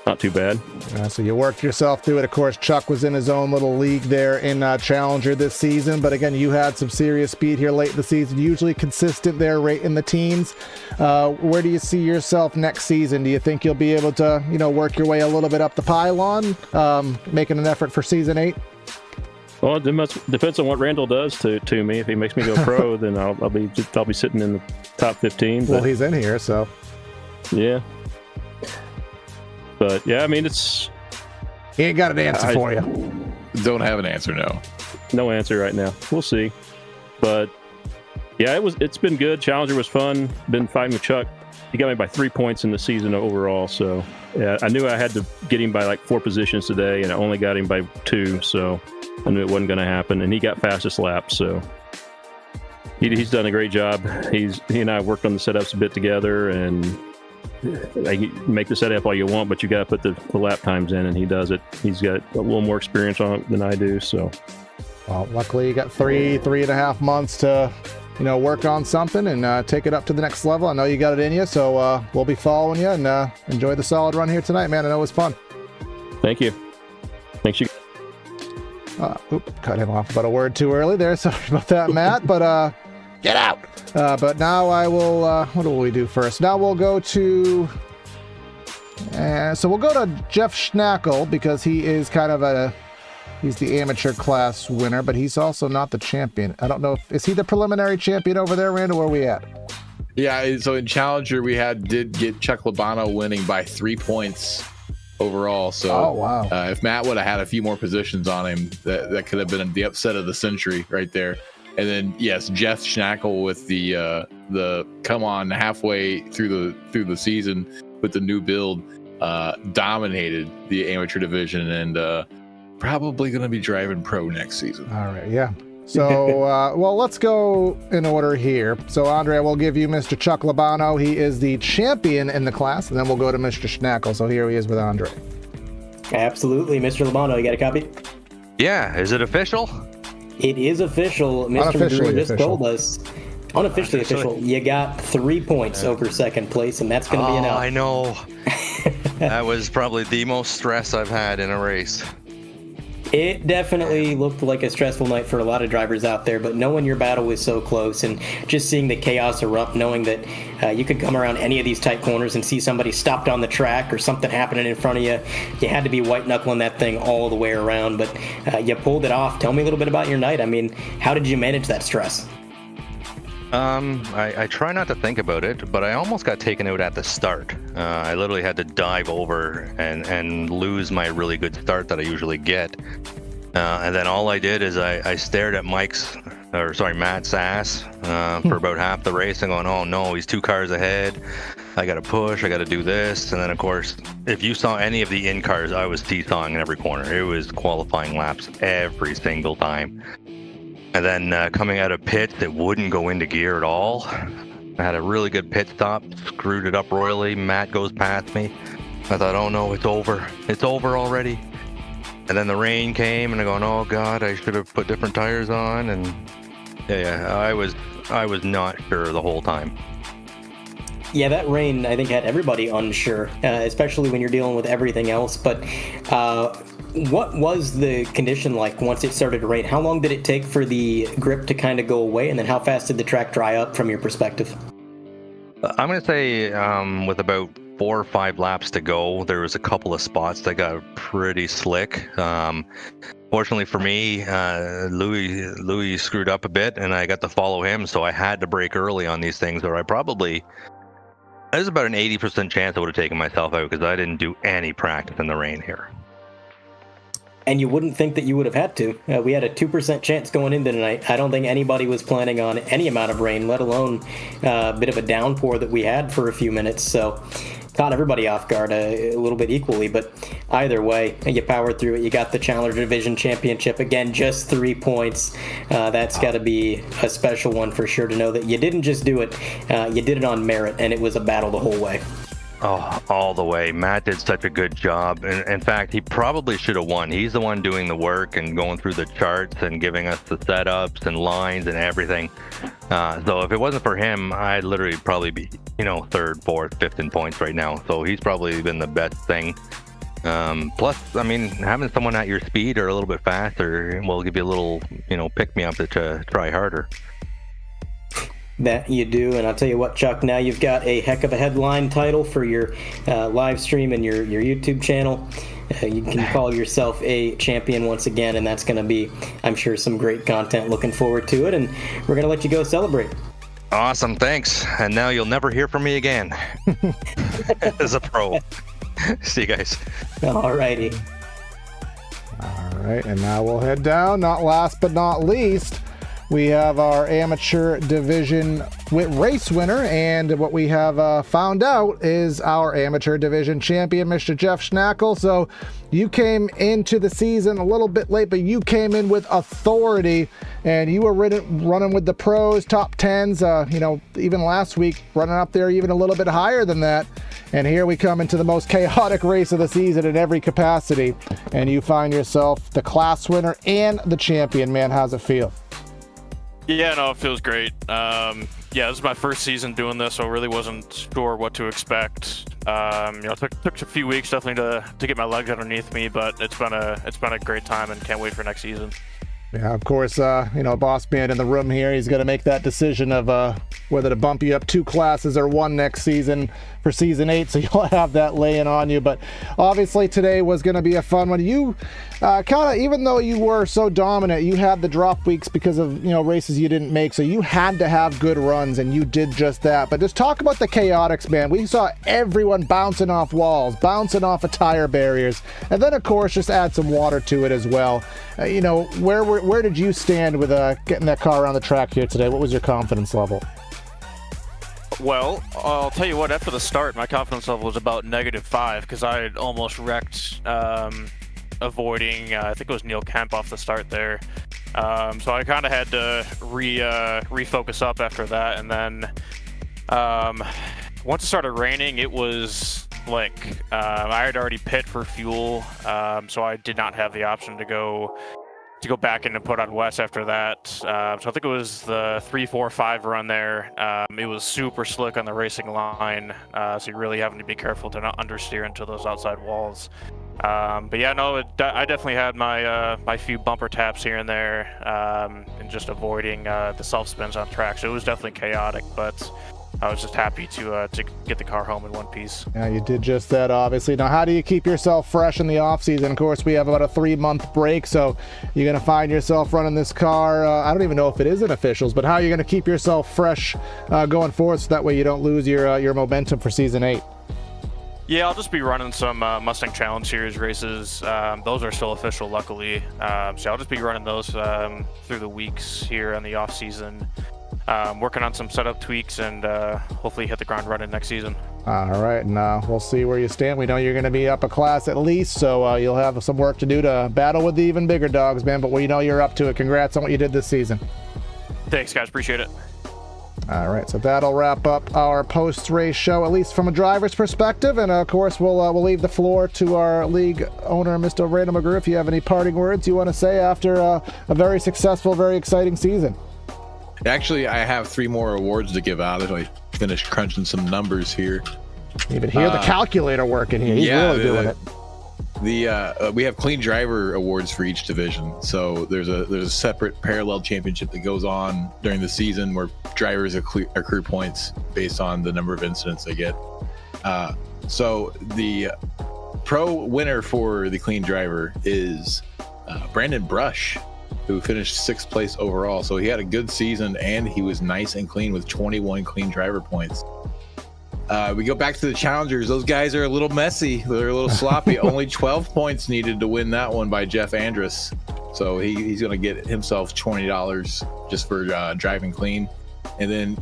not too bad. So you worked yourself through it. Of course, Chuck was in his own little league there in Challenger this season, but again, you had some serious speed here late in the season, usually consistent there right in the teens. Where do you see yourself next season? Do you think you'll be able to, work your way a little bit up the pylon, making an effort for season 8? Well, it depends on what Randall does to me. If he makes me go pro, then I'll be sitting in the top 15. Well, he's in here, so yeah. But yeah, I mean, he ain't got an answer for you. Don't have an answer, no. No answer right now. We'll see. But yeah, it's been good. Challenger was fun. Been fighting with Chuck. He got me by 3 points in the season overall. So yeah, I knew I had to get him by like 4 positions today, and I only got him by 2. So I knew it wasn't going to happen. And he got fastest lap. So he's done a great job. He and I worked on the setups a bit together, and make the setup all you want, but you got to put the lap times in, and he does it. He's got a little more experience on it than I do. So, well, luckily you got 3.5 months to, work on something and take it up to the next level. I know you got it in you, so we'll be following you and enjoy the solid run here tonight, man. I know it was fun. Thank you. Thanks you. Cut him off about a word too early there. Sorry about that, Matt. But get out. But now I will. What will we do first? Now we'll go to. So we'll go to Jeff Schnackle because he is kind of he's the amateur class winner, but he's also not the champion. I don't know is he the preliminary champion over there, Randall? Where are we at? Yeah, so in Challenger we did get Chuck Labano winning by 3 points overall. So oh, wow. If Matt would have had a few more positions on him, that could have been the upset of the century right there. And then yes, Jeff Schnackle with the come on halfway through the season with the new build dominated the amateur division and probably going to be driving pro next season. All right, yeah. So well, let's go in order here. So Andre, we'll give you Mr. Chuck Labano. He is the champion in the class, and then we'll go to Mr. Schnackle. So here he is with Andre. Absolutely, Mr. Labano. You got a copy? Yeah. Is it official? It is official. Mr. Maduro just told us. Unofficially official. You got 3 points over second place, and that's going to be enough. I know. That was probably the most stress I've had in a race. It definitely looked like a stressful night for a lot of drivers out there, but knowing your battle was so close and just seeing the chaos erupt, knowing that you could come around any of these tight corners and see somebody stopped on the track or something happening in front of you, you had to be white-knuckling that thing all the way around, but you pulled it off. Tell me a little bit about your night. I mean, how did you manage that stress? I try not to think about it, but I almost got taken out at the start. I literally had to dive over and lose my really good start that I usually get. And then all I did is I stared at Matt's ass for about half the race and going, oh no, he's 2 cars ahead. I got to push, I got to do this. And then of course, if you saw any of the in cars, I was seesawing in every corner. It was qualifying laps every single time. And then coming out of pit that wouldn't go into gear at all. I had a really good pit stop, screwed it up royally. Matt goes past me. I thought, oh no, it's over. It's over already. And then the rain came and I'm going, oh God, I should have put different tires on. And yeah, I was not sure the whole time. Yeah, that rain, I think, had everybody unsure, especially when you're dealing with everything else. But what was the condition like once it started to rain? How long did it take for the grip to kind of go away? And then how fast did the track dry up from your perspective? I'm going to say with about 4 or 5 laps to go, there was a couple of spots that got pretty slick. Fortunately for me, Louis screwed up a bit and I got to follow him. So I had to brake early on these things, or there's about an 80% chance I would have taken myself out because I didn't do any practice in the rain here. And you wouldn't think that you would have had to. We had a 2% chance going into tonight. I don't think anybody was planning on any amount of rain, let alone a bit of a downpour that we had for a few minutes. So caught everybody off guard a little bit equally. But either way, you powered through it. You got the Challenger Division Championship. Again, just 3 points. That's got to be a special one for sure to know that you didn't just do it. You did it on merit, and it was a battle the whole way. Oh, all the way. Matt did such a good job. And in fact, he probably should have won. He's the one doing the work and going through the charts and giving us the setups and lines and everything. So if it wasn't for him, I'd literally probably be, 3rd, 4th, 5th in points right now. So he's probably been the best thing. Plus, I mean, having someone at your speed or a little bit faster will give you a little, pick-me-up to try harder. That you do, and I'll tell you what, Chuck, now you've got a heck of a headline title for your live stream and your YouTube channel. You can call yourself a champion once again, and that's going to be, I'm sure, some great content. Looking forward to it, and we're going to let you go celebrate. Awesome, thanks. And now you'll never hear from me again as a pro. See you guys. All righty. All right, and now we'll head down. Not last but not least, we have our amateur division race winner, and what we have found out is our amateur division champion, Mr. Jeff Schnackle. So you came into the season a little bit late, but you came in with authority, and you were running with the pros, top 10s, even last week, running up there even a little bit higher than that. And here we come into the most chaotic race of the season in every capacity, and you find yourself the class winner and the champion. Man, how's it feel? Yeah, no, it feels great. This is my first season doing this, so I really wasn't sure what to expect. It took a few weeks definitely to get my legs underneath me, but it's been a great time and can't wait for next season. Yeah, of course, boss man in the room here, he's going to make that decision of whether to bump you up 2 classes or 1 next season for season 8, so you'll have that laying on you. But obviously today was going to be a fun one. You even though you were so dominant, you had the drop weeks because of races you didn't make, so you had to have good runs, and you did just that. But just talk about the chaotics, man. We saw everyone bouncing off walls, bouncing off of tire barriers, and then of course just add some water to it as well. Where did you stand with getting that car around the track here today? What was your confidence level? Well, I'll tell you what, after the start, my confidence level was about -5 because I had almost wrecked avoiding, I think it was Neil Kemp off the start there. So I kind of had to refocus up after that. And then once it started raining, it was like I had already pit for fuel, so I did not have the option to go back in and put on wets after that. So I think it was the 3, 4, 5 run there. It was super slick on the racing line, so you're really having to be careful to not understeer into those outside walls. But yeah, no, I definitely had my few bumper taps here and there, and just avoiding the self spins on track. So it was definitely chaotic, but I was just happy to get the car home in one piece. Yeah, you did just that, obviously. Now, how do you keep yourself fresh in the off season? Of course, we have about a 3-month break, so you're going to find yourself running this car. I don't even know if it is in officials, but how are you going to keep yourself fresh going forward, so that way you don't lose your momentum for season 8? Yeah, I'll just be running some Mustang Challenge Series races. Those are still official, luckily. So I'll just be running those through the weeks here in the off season. Working on some setup tweaks and hopefully hit the ground running next season. All right, and we'll see where you stand. We know you're going to be up a class at least, so you'll have some work to do to battle with the even bigger dogs, man, but we know you're up to it. Congrats on what you did this season. Thanks, guys. Appreciate it. All right, so that'll wrap up our post-race show, at least from a driver's perspective, and of course we'll leave the floor to our league owner, Mr. Randall McGrew, if you have any parting words you want to say after a very successful, very exciting season. Actually, I have 3 more awards to give out as I finish crunching some numbers here. You can hear the calculator working here. He's really doing it. We have clean driver awards for each division. So there's a separate parallel championship that goes on during the season where drivers accrue points based on the number of incidents they get. So the pro winner for the clean driver is Brandon Brush, who finished 6th place overall. So he had a good season and he was nice and clean with 21 clean driver points. We go back to the challengers. Those guys are a little messy. They're a little sloppy. Only 12 points needed to win that one by Jeff Andrus. So he's going to get himself $20 just for driving clean. And then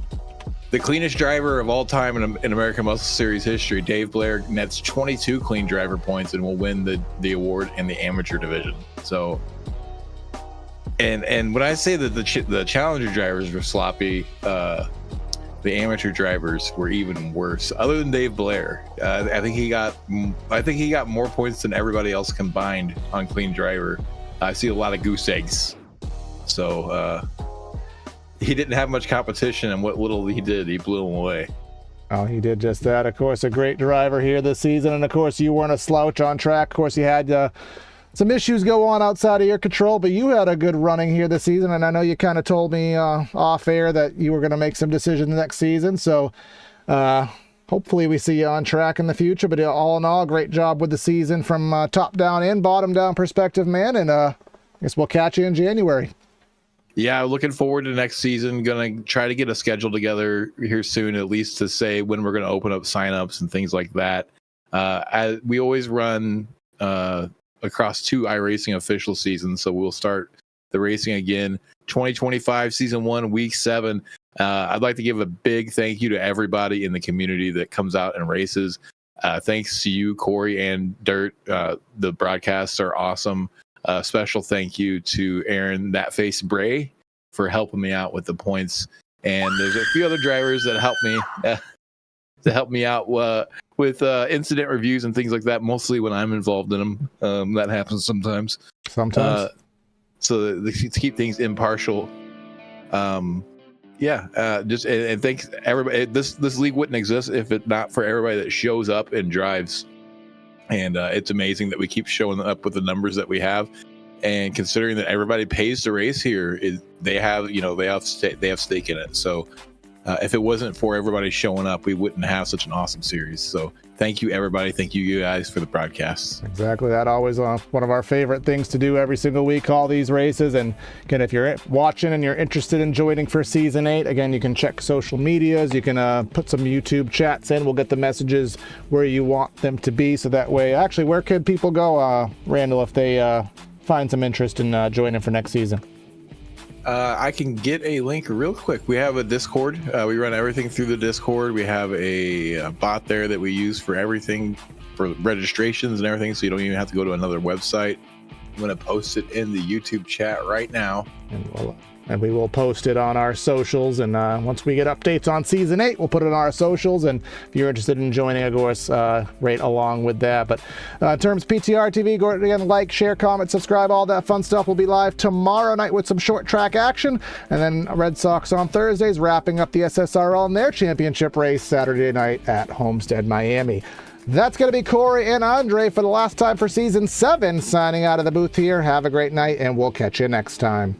the cleanest driver of all time in American Muscle Series history, Dave Blair, nets 22 clean driver points and will win the award in the amateur division. So, and when I say that the challenger drivers were sloppy, the amateur drivers were even worse. Other than Dave Blair, I think he got more points than everybody else combined on clean driver. I see a lot of goose eggs. So he didn't have much competition, and what little he did, he blew them away. Oh, he did just that. Of course, a great driver here this season, and of course, you weren't a slouch on track. Of course, you had some issues go on outside of your control, but you had a good running here this season, and I know you kind of told me off air that you were going to make some decisions next season, so hopefully we see you on track in the future. But all in all, great job with the season from top down and bottom down perspective, man, and I guess we'll catch you in January. Yeah, looking forward to next season. Gonna try to get a schedule together here soon, at least to say when we're going to open up signups and things like that. We always run across 2 iRacing official seasons. So we'll start the racing again 2025 season 1 week 7. I'd like to give a big thank you to everybody in the community that comes out and races. Thanks to you, Corey and Dirt. The broadcasts are awesome. Special thank you to Aaron That Face Bray for helping me out with the points. And there's a few other drivers that help me out with incident reviews and things like that, mostly when I'm involved in them. That happens sometimes. So to keep things impartial. Just and thanks everybody. This league wouldn't exist if it not for everybody that shows up and drives. And it's amazing that we keep showing up with the numbers that we have. And considering that everybody pays to race here, they have stake in it. So if it wasn't for everybody showing up, we wouldn't have such an awesome series. So thank you, everybody. Thank you guys for the broadcasts. Exactly. That always one of our favorite things to do every single week, call these races. And again, if you're watching and you're interested in joining for season 8, again, you can check social medias. You can put some YouTube chats in. We'll get the messages where you want them to be. So that way, actually, where could people go, Randall, if they find some interest in joining for next season? I can get a link real quick. We have a Discord. We run everything through the Discord. We have a bot there that we use for everything, for registrations and everything, so you don't even have to go to another website. I'm going to post it in the YouTube chat right now. And we will post it on our socials. And once we get updates on season 8, we'll put it on our socials. And if you're interested in joining, of course, right along with that. But in terms of PTR TV, go ahead again, like, share, comment, subscribe, all that fun stuff. Will be live tomorrow night with some short track action. And then Red Sox on Thursdays, wrapping up the SSRL and their championship race Saturday night at Homestead, Miami. That's going to be Corey and Andre for the last time for season 7, signing out of the booth here. Have a great night, and we'll catch you next time.